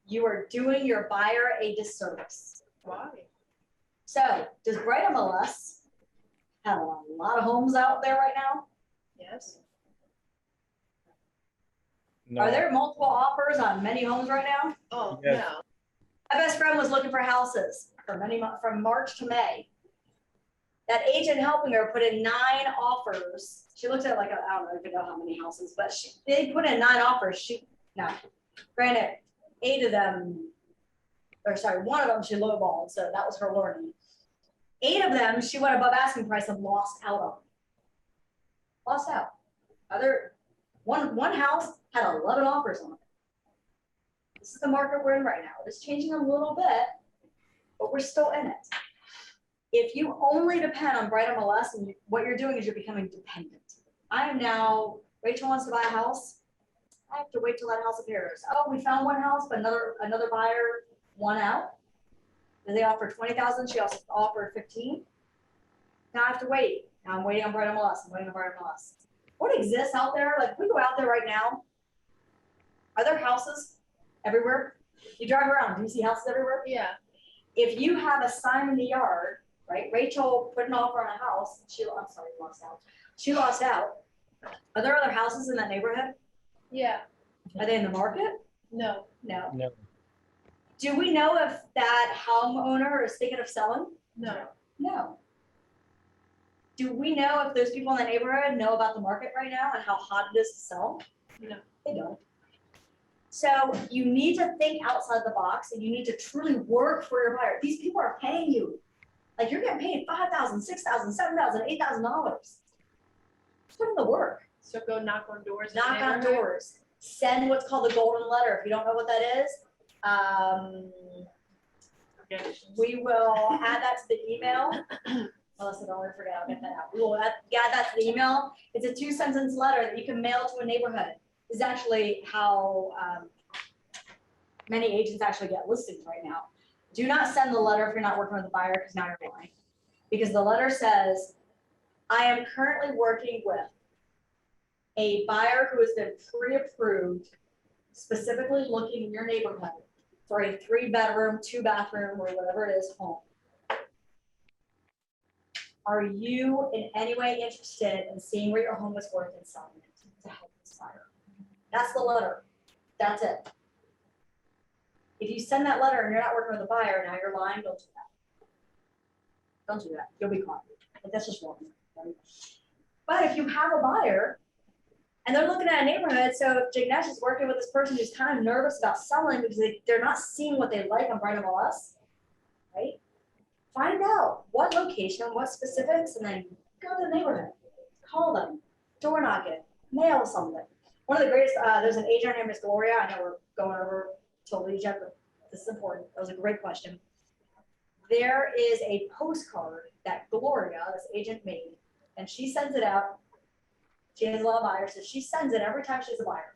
You are doing your buyer a disservice. Why? So does Bright MLS have a lot of homes out there right now? Yes. No. Are there multiple offers on many homes right now? Oh, Yes. no. My best friend was looking for houses for from March to May. That agent helping her put in 9 offers. She looked at like, I don't even know how many houses, but they put in 9 offers. Granted, 8 of them, or sorry, 1 of them she lowballed, so that was her learning. 8 of them she went above asking price and lost out on. Lost out. One house had 11 offers on it. This is the market we're in right now. It's changing a little bit, but we're still in it. If you only depend on Bright MLS, and what you're doing is you're becoming dependent. I am now, Rachel wants to buy a house. I have to wait till that house appears. Oh, we found one house, but another buyer won out. They offered 20,000. She also offered 15. Now I have to wait. Now I'm waiting on Bright MLS. I'm waiting on Bright MLS. What exists out there? Like if we go out there right now, are there houses everywhere? You drive around, do you see houses everywhere? Yeah. If you have a sign in the yard, right? Rachel put an offer on a house. I'm sorry, lost out. She lost out. Are there other houses in that neighborhood? Yeah. Are they in the market? No. No. No. Do we know if that homeowner is thinking of selling? No. No. Do we know if those people in the neighborhood know about the market right now and how hot it is to sell? No. They don't. So you need to think outside the box and you need to truly work for your buyer. These people are paying you. Like you're getting paid $5,000, $6,000, $7,000, $8,000. Put in the work. So go knock on doors. in the Knock on neighborhood? doors. Send what's called the golden letter. If you don't know what that is, we will add that to the email. Melissa, don't ever forget, I'll get that out. We will add that to the email. It's a 2-sentence letter that you can mail to a neighborhood. This is actually how many agents actually get listings right now. Do not send the letter if you're not working with the buyer because now you're lying. Because the letter says, I am currently working with a buyer who has been pre-approved, specifically looking in your neighborhood for a 3-bedroom, 2-bathroom, or whatever it is home. Are you in any way interested in seeing what your home is worth and selling it to help this buyer? That's the letter. That's it. If you send that letter and you're not working with a buyer, now you're lying, don't do that. Don't do that. You'll be caught. Like, that's just wrong. But if you have a buyer and they're looking at a neighborhood, so if Jignesh is working with this person who's kind of nervous about selling because they're not seeing what they like on Bright MLS, right? Find out what location, what specifics, and then go to the neighborhood. Call them, door knock it, mail something. One of the greatest, there's an agent, her name is Gloria. I know we're going over totally jet, but this is important. That was a great question. There is a postcard that Gloria, this agent, made, and she sends it out. She has a lot of buyers, so she sends it every time she's a buyer.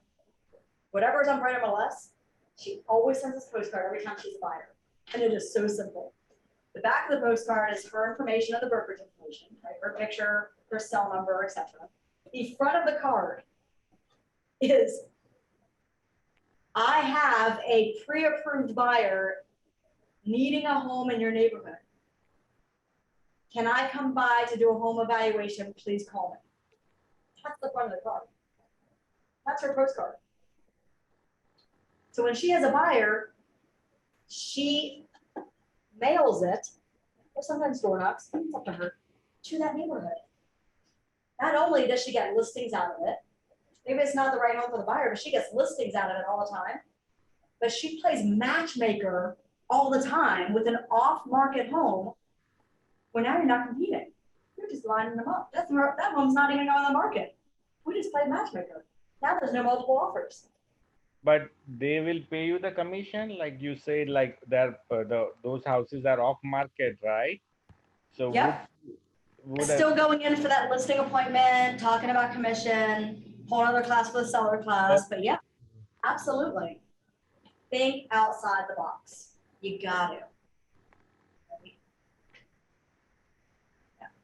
Whatever is on Bright MLS, she always sends this postcard every time she's a buyer. And it is so simple. The back of the postcard is her information and the brokerage information, right? Her picture, her cell number, etc. The front of the card is I have a pre-approved buyer needing a home in your neighborhood. Can I come by to do a home evaluation? Please call me. That's the front of the card. That's her postcard. So when she has a buyer, she mails it, or sometimes door knocks, it's up to her, to that neighborhood. Not only does she get listings out of it, maybe it's not the right home for the buyer, but she gets listings out of it all the time. But she plays matchmaker all the time with an off-market home, where now you're not competing. You're just lining them up. That home's not even on the market. We just played matchmaker. Now there's no multiple offers. But they will pay you the commission, like you said, like those houses are off market, right? So Yep. would Still going in for that listing appointment, talking about commission, whole other class for the seller class, but yeah, absolutely. Think outside the box. You got to.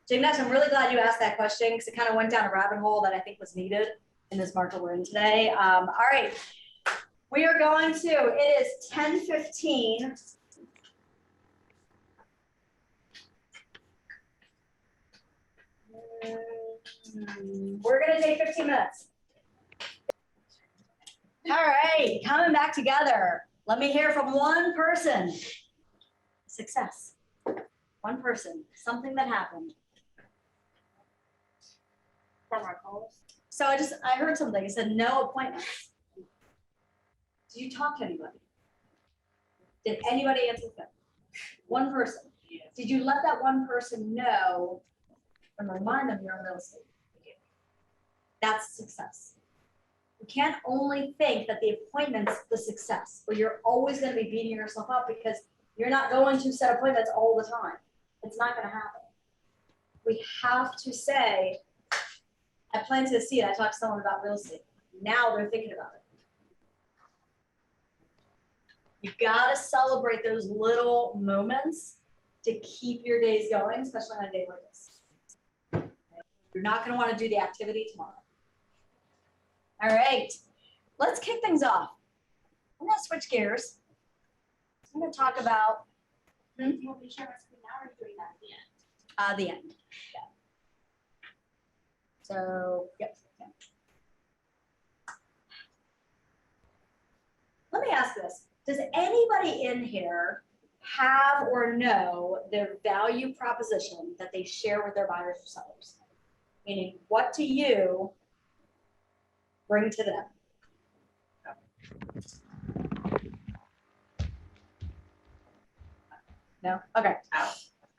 Jignesh, I'm really glad you asked that question because it kind of went down a rabbit hole that I think was needed in this market we're in today. All right, we are going to, it is 10:15. We're gonna take 15 minutes. All right, coming back together. Let me hear from one person. Success. One person, something that happened. From our calls. So I heard something, it said no appointments. Did you talk to anybody? Did anybody answer the phone? One person. Did you let that one person know and remind them you're in real estate? That's success. You can't only think that the appointment's the success, or you're always going to be beating yourself up because you're not going to set appointments all the time. It's not going to happen. We have to say, I planted a seed. I talked to someone about real estate. Now they're thinking about it. You got to celebrate those little moments to keep your days going, especially on a day like this. You're not going to want to do the activity tomorrow. All right, let's kick things off. I'm going to switch gears. I'm going to talk about You want me to share my screen now or are you doing that at the end? the end. Yeah. So, yep. Yeah. Let me ask this. Does anybody in here have or know their value proposition that they share with their buyers or sellers? Meaning, what do you bring to them? No? Okay.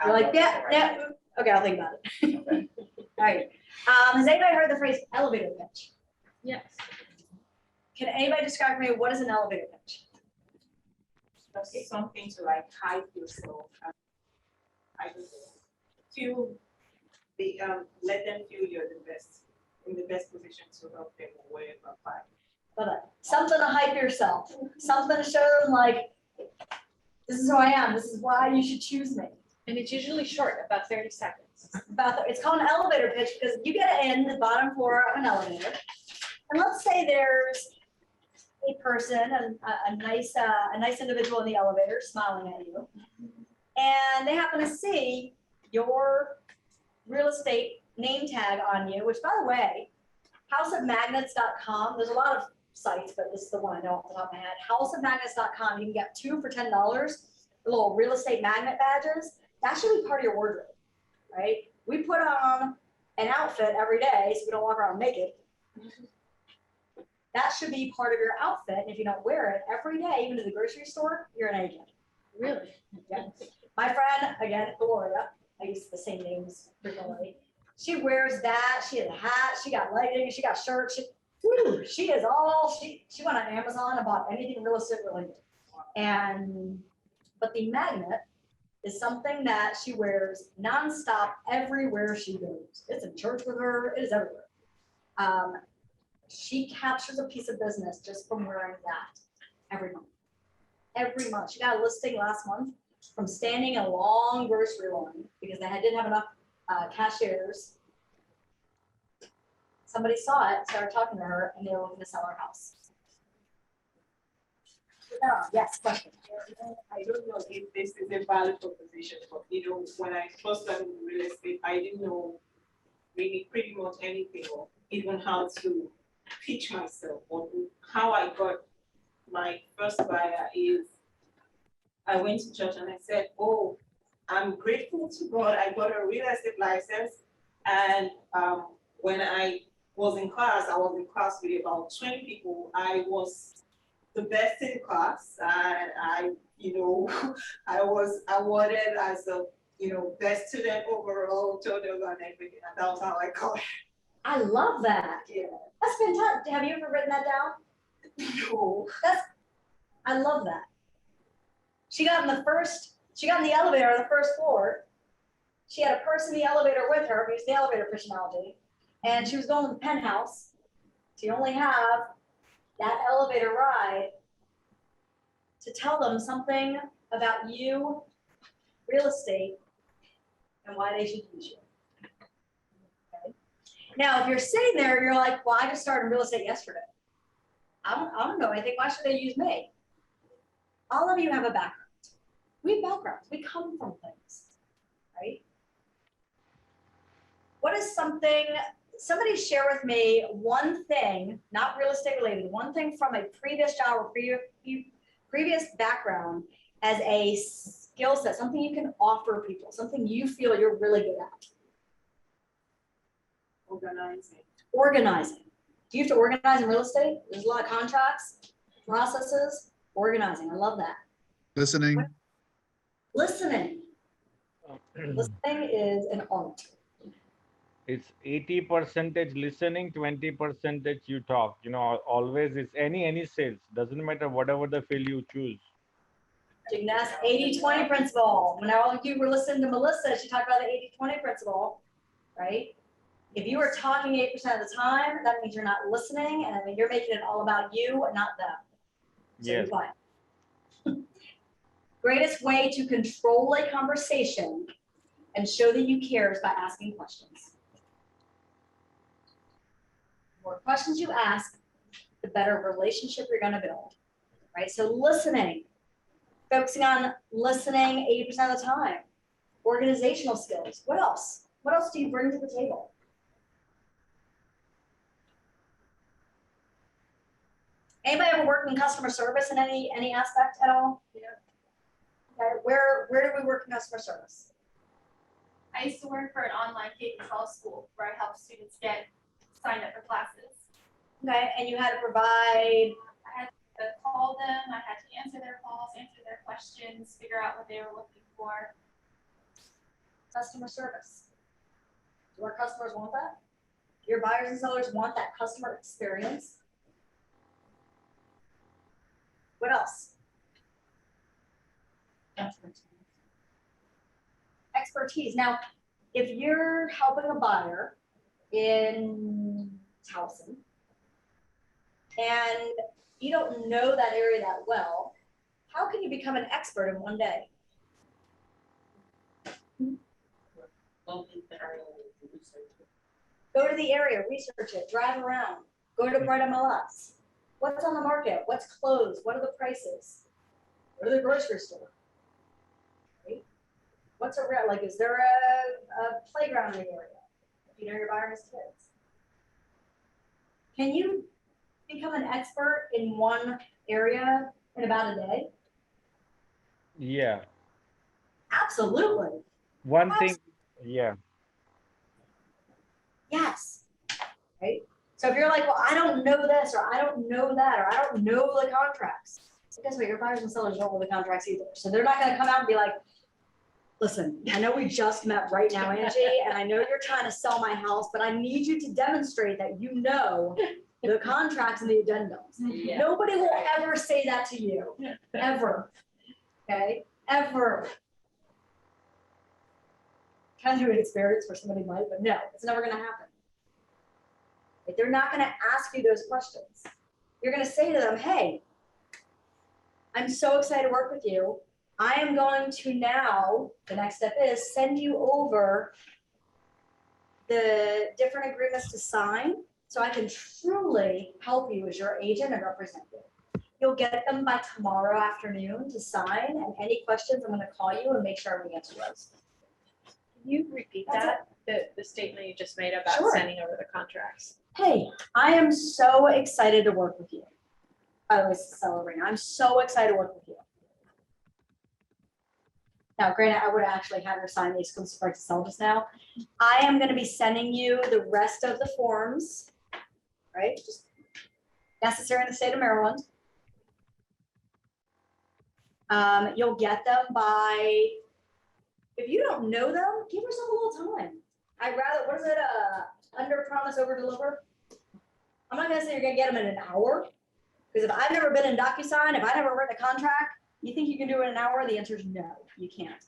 You're like, yeah. Okay, I'll think about it. All right. Has anybody heard the phrase elevator pitch? Yes. Can anybody describe for me what is an elevator pitch? It's something to like hype yourself. I just feel let them feel you're the best, in the best position to help them or whatever. Love it. Something to hype yourself. Something to show them like, this is who I am. This is why you should choose me. And it's usually short, about 30 seconds. It's called an elevator pitch because you get in the bottom floor of an elevator. And let's say there's a person, a nice individual in the elevator smiling at you. And they happen to see your real estate name tag on you, which by the way, houseofmagnets.com, there's a lot of sites, but this is the one I know off the top of my head. Houseofmagnets.com, you can get 2 for $10, little real estate magnet badges. That should be part of your wardrobe, right? We put on an outfit every day so we don't walk around naked. That should be part of your outfit. And if you don't wear it every day, even to the grocery store, you're an agent. Really? Yeah. My friend, again, Gloria, I use the same names frequently. She wears that. She has a hat. She got leggings. She got shirts. She is all, she went on Amazon and bought anything real estate related. But the magnet is something that she wears nonstop everywhere she goes. It's in church with her. It is everywhere. She captures a piece of business just from wearing that every month. Every month. She got a listing last month from standing in a long grocery line because they didn't have enough cashiers. Somebody saw it, started talking to her, and they were looking to sell her house. Yes, question. I don't know if this is a valid proposition, but when I first started in real estate, I didn't know really pretty much anything or even how to pitch myself or how I got my first buyer is I went to church and I said, oh, I'm grateful to God I got a real estate license. And when I was in class with about 20 people. I was the best in class, and I I was awarded as a best student overall, total and everything, and that was how I got it. I love that. Yeah. That's fantastic. Have you ever written that down? No. I love that. She got in the elevator on the first floor. She had a person in the elevator with her, because the elevator personality, and she was going to the penthouse. So you only have that elevator ride to tell them something about you, real estate, and why they should use you. Okay. Now, if you're sitting there and you're like, well, I just started real estate yesterday. I don't know anything. Why should they use me? All of you have a background. We have backgrounds. We come from things, right? What is somebody share with me one thing, not real estate related, one thing from a previous job or previous background as a skill set, something you can offer people, something you feel you're really good at. Organizing. Do you have to organize in real estate? There's a lot of contracts, processes, organizing. I love that. Listening. Listening. Listening is an art. It's 80% listening, 20% you talk. Always it's any sales. Doesn't matter whatever the field you choose. That's 80-20 principle. When all of you were listening to Melissa, she talked about the 80-20 principle, right? If you are talking 8% of the time, that means you're not listening, and I mean you're making it all about you and not them. So Yes. Greatest way to control a conversation and show that you care is by asking questions. The more questions you ask, the better relationship you're going to build, right? So listening, focusing on listening 80% of the time. Organizational skills. What else? What else do you bring to the table? Anybody ever worked in customer service in any aspect at all? Yeah. Okay. Where do we work in customer service? I used to work for an online K-12 school where I helped students get signed up for classes. Okay, and you had to provide. I had to call them, I had to answer their calls, answer their questions, figure out what they were looking for. Customer service. Do our customers want that? Do your buyers and sellers want that customer experience? What else? Expertise. Now, if you're helping a buyer in Towson and you don't know that area that well, how can you become an expert in one day? Go to the area, research it, drive around, go to Bright MLS. What's on the market? What's closed? What are the prices? Go to the grocery store. Right? What's is there a playground in the area? If you know your buyer has kids. Can you become an expert in one area in about a day? Yeah. Absolutely. One thing, yeah. Yes. Right? So if you're like, well, I don't know this, or I don't know that, or I don't know the contracts, guess what? Your buyers and sellers don't know the contracts either. So they're not going to come out and be like, listen, I know we just met right now, Angie, and I know you're trying to sell my house, but I need you to demonstrate that you know the contracts and the addendums. Yeah. Nobody will ever say that to you, ever. Okay? Ever. Kind of an experience for somebody might, but no, it's never going to happen. If they're not going to ask you those questions. You're going to say to them, hey, I'm so excited to work with you. I am going to now, the next step is send you over the different agreements to sign so I can truly help you as your agent and representative. You'll get them by tomorrow afternoon to sign, and any questions, I'm gonna call you and make sure we answer those. Can you repeat That's that, the statement you just made about Sure. sending over the contracts? Hey, I am so excited to work with you. I was celebrating. I'm so excited to work with you. Now, granted, I would actually have her sign these because we're to sell just now. I am going to be sending you the rest of the forms, right? Just necessary in the state of Maryland. You'll get them by, if you don't know them, give yourself a little time. I'd rather, what is it, under promise, over deliver? I'm not gonna say you're gonna get them in an hour, because if I've never been in DocuSign, if I never written a contract, you think you can do it in an hour? The answer is no, you can't.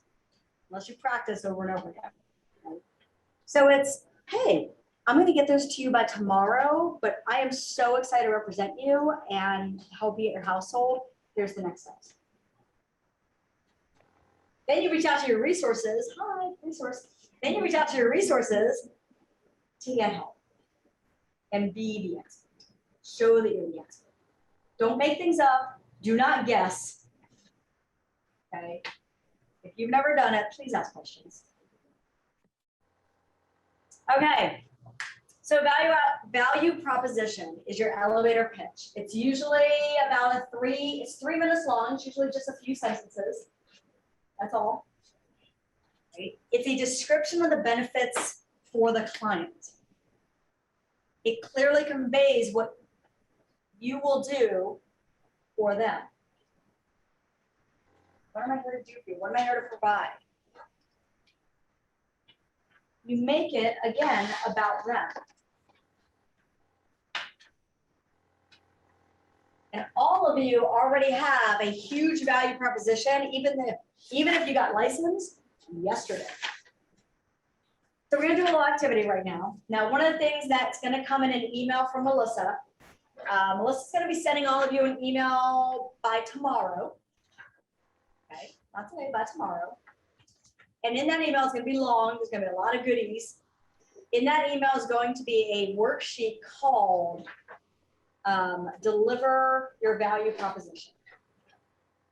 Unless you practice over and over again. Right? So it's, hey, I'm gonna get those to you by tomorrow, but I am so excited to represent you and help you at your household. Here's the next steps. Then you reach out to your resources. Hi, resource. Then you reach out to your resources to get help and be the expert. Show that you're the expert. Don't make things up. Do not guess. Okay. If you've never done it, please ask questions. Okay. So value proposition is your elevator pitch. It's usually about it's 3 minutes long. It's usually just a few sentences. That's all. Right? It's a description of the benefits for the client. It clearly conveys what you will do for them. What am I here to do for you? What am I here to provide? You make it, again, about them. And all of you already have a huge value proposition, even if you got licensed yesterday. So we're gonna do a little activity right now. Now, one of the things that's gonna come in an email from Melissa, Melissa's gonna be sending all of you an email by tomorrow. Okay, not today, by tomorrow. And in that email, it's gonna be long, there's gonna be a lot of goodies. In that email is going to be a worksheet called Deliver Your Value Proposition.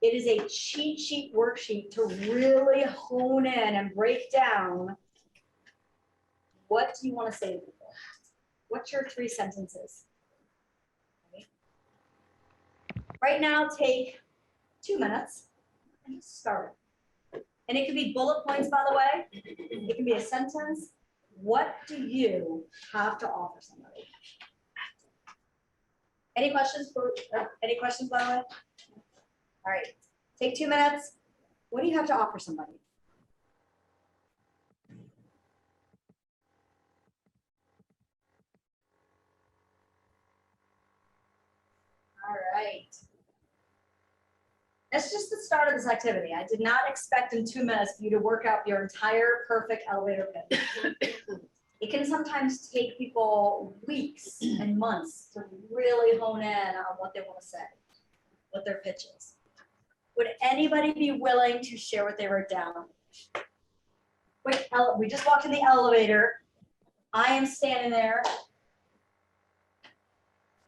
It is a cheat sheet worksheet to really hone in and break down what do you want to say to people? What's your 3 sentences? Okay. Right now, take 2 minutes and just start. And it can be bullet points, by the way. It can be a sentence. What do you have to offer somebody? Any questions, by the way? All right, take 2 minutes. What do you have to offer somebody? All right. That's just the start of this activity. I did not expect in 2 minutes for you to work out your entire perfect elevator pitch. It can sometimes take people weeks and months to really hone in on what they want to say, what their pitch is. Would anybody be willing to share what they wrote down? Wait, we just walked in the elevator. I am standing there.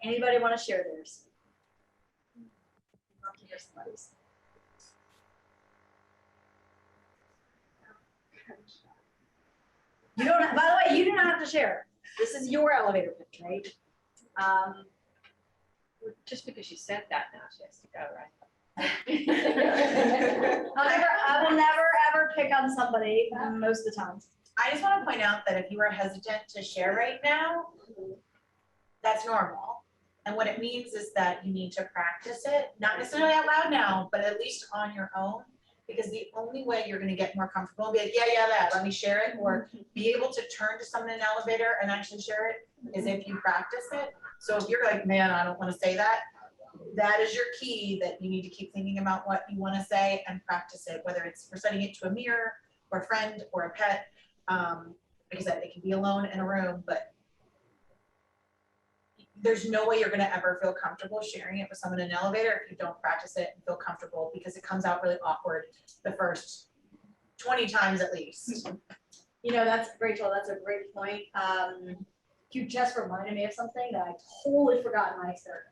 Anybody want to share theirs? I'd love to hear somebody's. You don't, by the way, you do not have to share. This is your elevator pitch, right? Just because she said that now, she has to go, right? I will never ever pick on somebody most of the time. I just want to point out that if you are hesitant to share right now, that's normal. And what it means is that you need to practice it, not necessarily out loud now, but at least on your own. Because the only way you're going to get more comfortable and be like, yeah, let me share it, or be able to turn to someone in an elevator and actually share it is if you practice it. So if you're like, man, I don't want to say that, that is your key, that you need to keep thinking about what you want to say and practice it, whether it's presenting it to a mirror or a friend or a pet. Like I said, it can be alone in a room, but there's no way you're going to ever feel comfortable sharing it with someone in an elevator if you don't practice it and feel comfortable, because it comes out really awkward the first 20 times at least. You know, that's Rachel, that's a great point. You just reminded me of something that I totally forgot in my experience.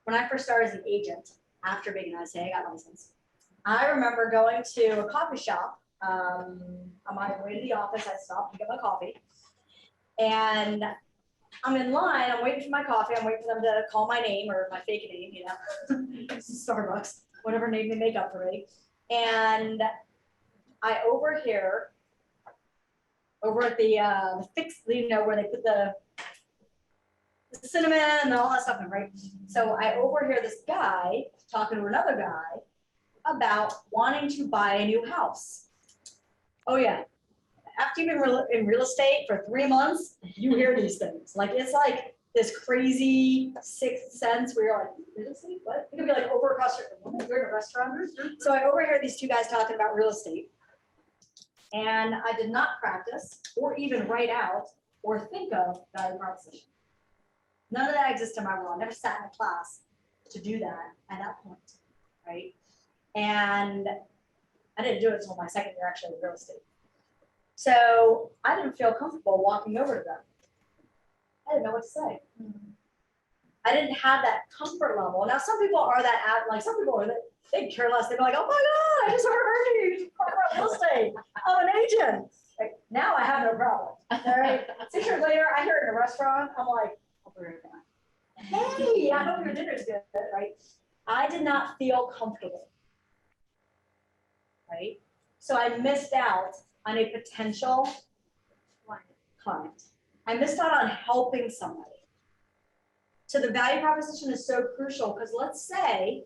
when I first started as an agent, after being an ISA, I got licensed. I remember going to a coffee shop, on my way to the office, I stopped to get my coffee. And I'm in line, I'm waiting for my coffee, I'm waiting for them to call my name or my fake name, you know, Starbucks, whatever name they make up for me. And I overhear, over at the fix, you know, where they put the cinnamon and all that stuff in, right? So I overhear this guy talking to another guy about wanting to buy a new house. Oh yeah, after you've been in real estate for 3 months, you hear these things. Like, it's like this crazy sixth sense where you're like, real estate, what? It could be like over across you're in a restaurant. So I overhear these two guys talking about real estate. And I did not practice or even write out or think of value proposition. None of that exists in my world. I never sat in a class to do that at that point, right? And I didn't do it until my second year actually in real estate. So I didn't feel comfortable walking over to them. I didn't know what to say. I didn't have that comfort level. Now, some people are that, like some people are that, they care less. They're like, oh my God, I just heard you talk about real estate. I'm an agent. Like, now I have no problem. All right. 6 years later, I hear it in a restaurant. I'm like, I'll be right back. Hey, I hope your dinner's good, right? I did not feel comfortable, right? So I missed out on a potential client. I missed out on helping somebody. So the value proposition is so crucial because let's say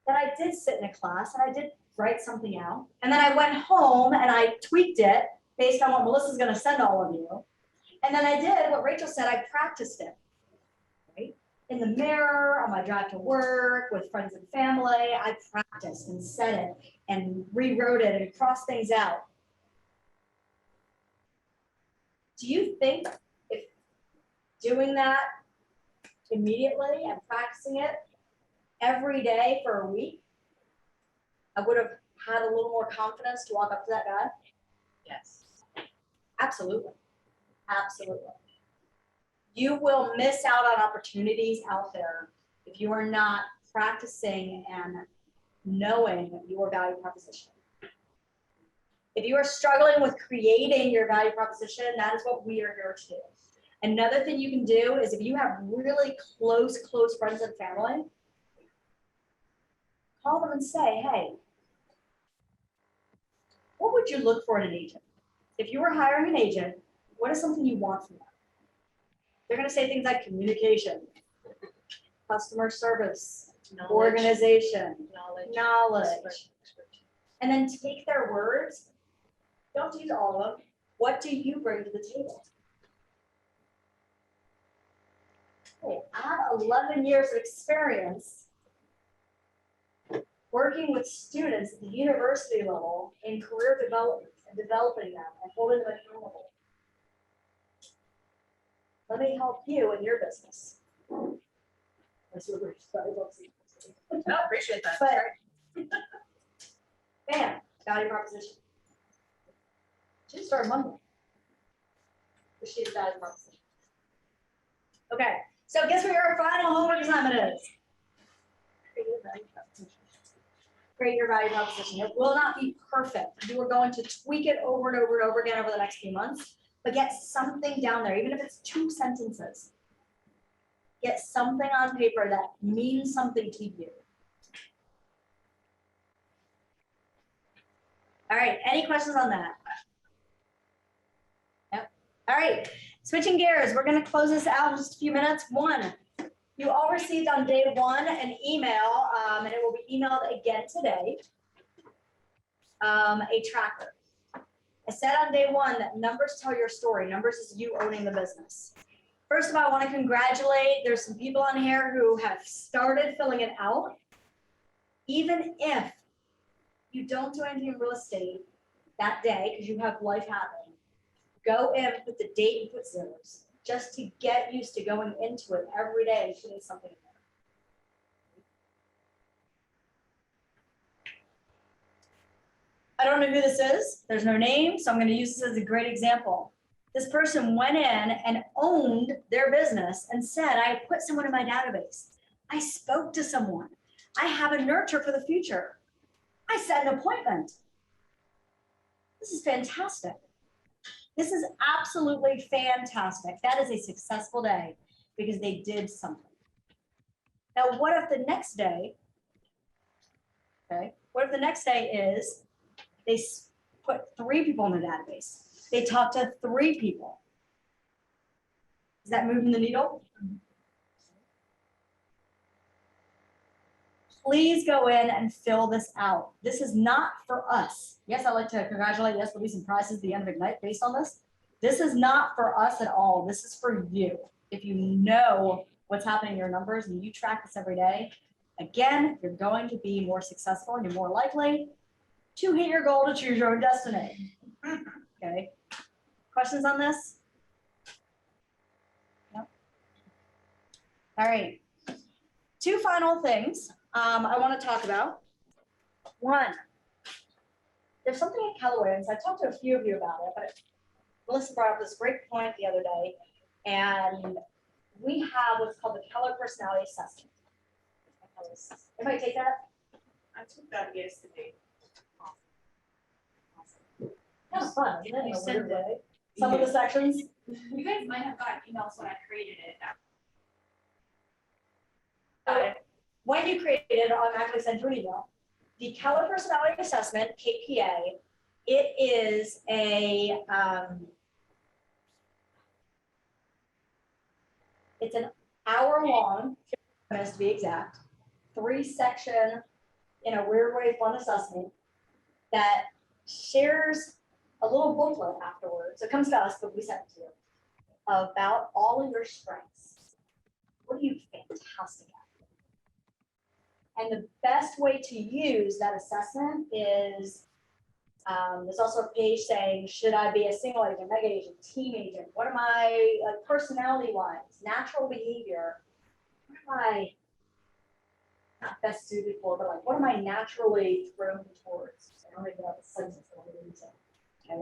that I did sit in a class and I did write something out, and then I went home and I tweaked it based on what Melissa's going to send all of you. And then I did what Rachel said, I practiced it, right? In the mirror, on my drive to work, with friends and family, I practiced and said it and rewrote it and crossed things out. Do you think if doing that immediately and practicing it every day for a week, I would have had a little more confidence to walk up to that guy? Yes. Absolutely. Absolutely. You will miss out on opportunities out there if you are not practicing and knowing your value proposition. If you are struggling with creating your value proposition, that is what we are here to do. Another thing you can do is if you have really close friends and family, call them and say, hey, what would you look for in an agent? If you were hiring an agent, what is something you want from them? They're going to say things like communication, customer service, organization, knowledge. And then take their words. Don't use all of them. What do you bring to the table? Okay, I have 11 years of experience working with students at the university level in career development and developing them and holding them accountable. Let me help you in your business. That's what we're No, appreciate that. But, bam, value proposition. She started Monday. But she is value proposition. Okay, so guess what your final homework assignment is? Create your value proposition. Create your value proposition. It will not be perfect. You are going to tweak it over and over and over again over the next few months, but get something down there, even if it's 2 sentences. Get something on paper that means something to you. All right, any questions on that? Yep. All right, switching gears, we're gonna close this out in just a few minutes. One, you all received on day 1 an email, and it will be emailed again today, a tracker. I said on day 1 that numbers tell your story. Numbers is you owning the business. First of all, I want to congratulate, there's some people on here who have started filling it out. Even if you don't do anything in real estate that day, because you have life happening, go in, put the date and put zeros, just to get used to going into it every day and putting something in there. I don't know who this is. There's no name, so I'm going to use this as a great example. This person went in and owned their business and said, I put someone in my database. I spoke to someone. I have a nurture for the future. I set an appointment. This is fantastic. This is absolutely fantastic. That is a successful day because they did something. Now, what if the next day, okay, what if the next day is they put 3 people in the database? They talked to 3 people. Is that moving the needle? Please go in and fill this out. This is not for us. Yes, I'd like to congratulate. Yes, there'll be some prizes at the end of Ignite based on this. This is not for us at all. This is for you. If you know what's happening in your numbers and you track this every day, again, you're going to be more successful and you're more likely to hit your goal to choose your own destiny. Okay. Questions on this? No? All right. 2 final things I want to talk about. 1, there's something at Keller, and I talked to a few of you about it, but Melissa brought up this great point the other day, and we have what's called the Keller personality assessment. Anybody take that? I took that yesterday. Kind of fun, isn't it? In You a sent weird way. Some of the sections. You guys might have gotten emails when I created it. When you create it, I'll automatically send you an email. The Keller Personality Assessment, KPA, it is a, it's an hour-long, minutes to be exact, 3-section, in a weird way, fun assessment that shares a little booklet afterwards. It comes to us, but we send it to you, about all of your strengths. What are you fantastic at? And the best way to use that assessment is, there's also a page saying, should I be a single agent, mega agent, team agent? What am I, like, personality-wise, natural behavior? What am I not best suited for, but like, what am I naturally thrown towards? I don't even know the sentence that I'm going to say. Okay.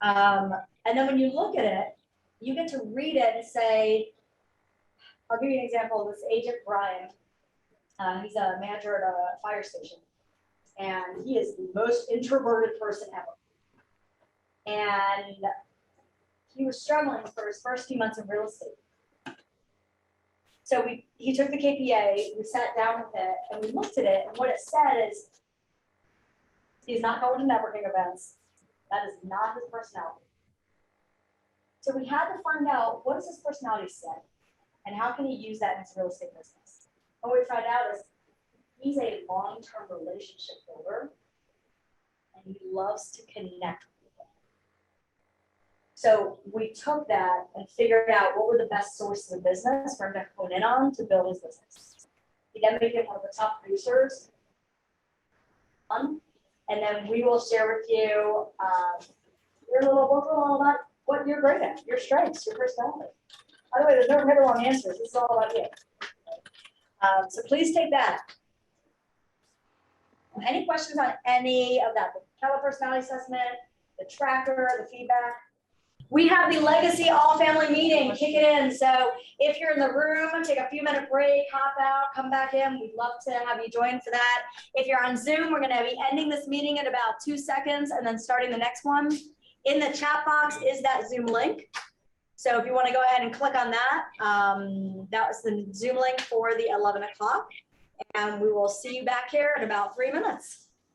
And then when you look at it, you get to read it and say, I'll give you an example of this agent, Brian. He's a manager at a fire station, and he is the most introverted person ever. And he was struggling for his first few months in real estate. So he took the KPA, we sat down with it, and we looked at it, and what it said is, he's not going to networking events. That is not his personality. So we had to find out, what does his personality say? And how can he use that in his real estate business? And what we found out is he's a long-term relationship builder, and he loves to connect with people. So we took that and figured out what were the best sources of business for him to hone in on to build his business. He then made him one of the top producers. And then we will share with you your little book all about what you're great at, your strengths, your personality. By the way, there's no right or wrong answers. This is all about you. So please take that. Any questions on any of that? The Keller personality assessment, the tracker, the feedback. We have the legacy all family meeting, kick it in. So if you're in the room, take a few minute break, hop out, come back in. We'd love to have you join for that. If you're on Zoom, we're gonna be ending this meeting in about 2 seconds and then starting the next one. In the chat box is that Zoom link. So if you want to go ahead and click on that, that was the Zoom link for the 11 o'clock. And we will see you back here in about 3 minutes.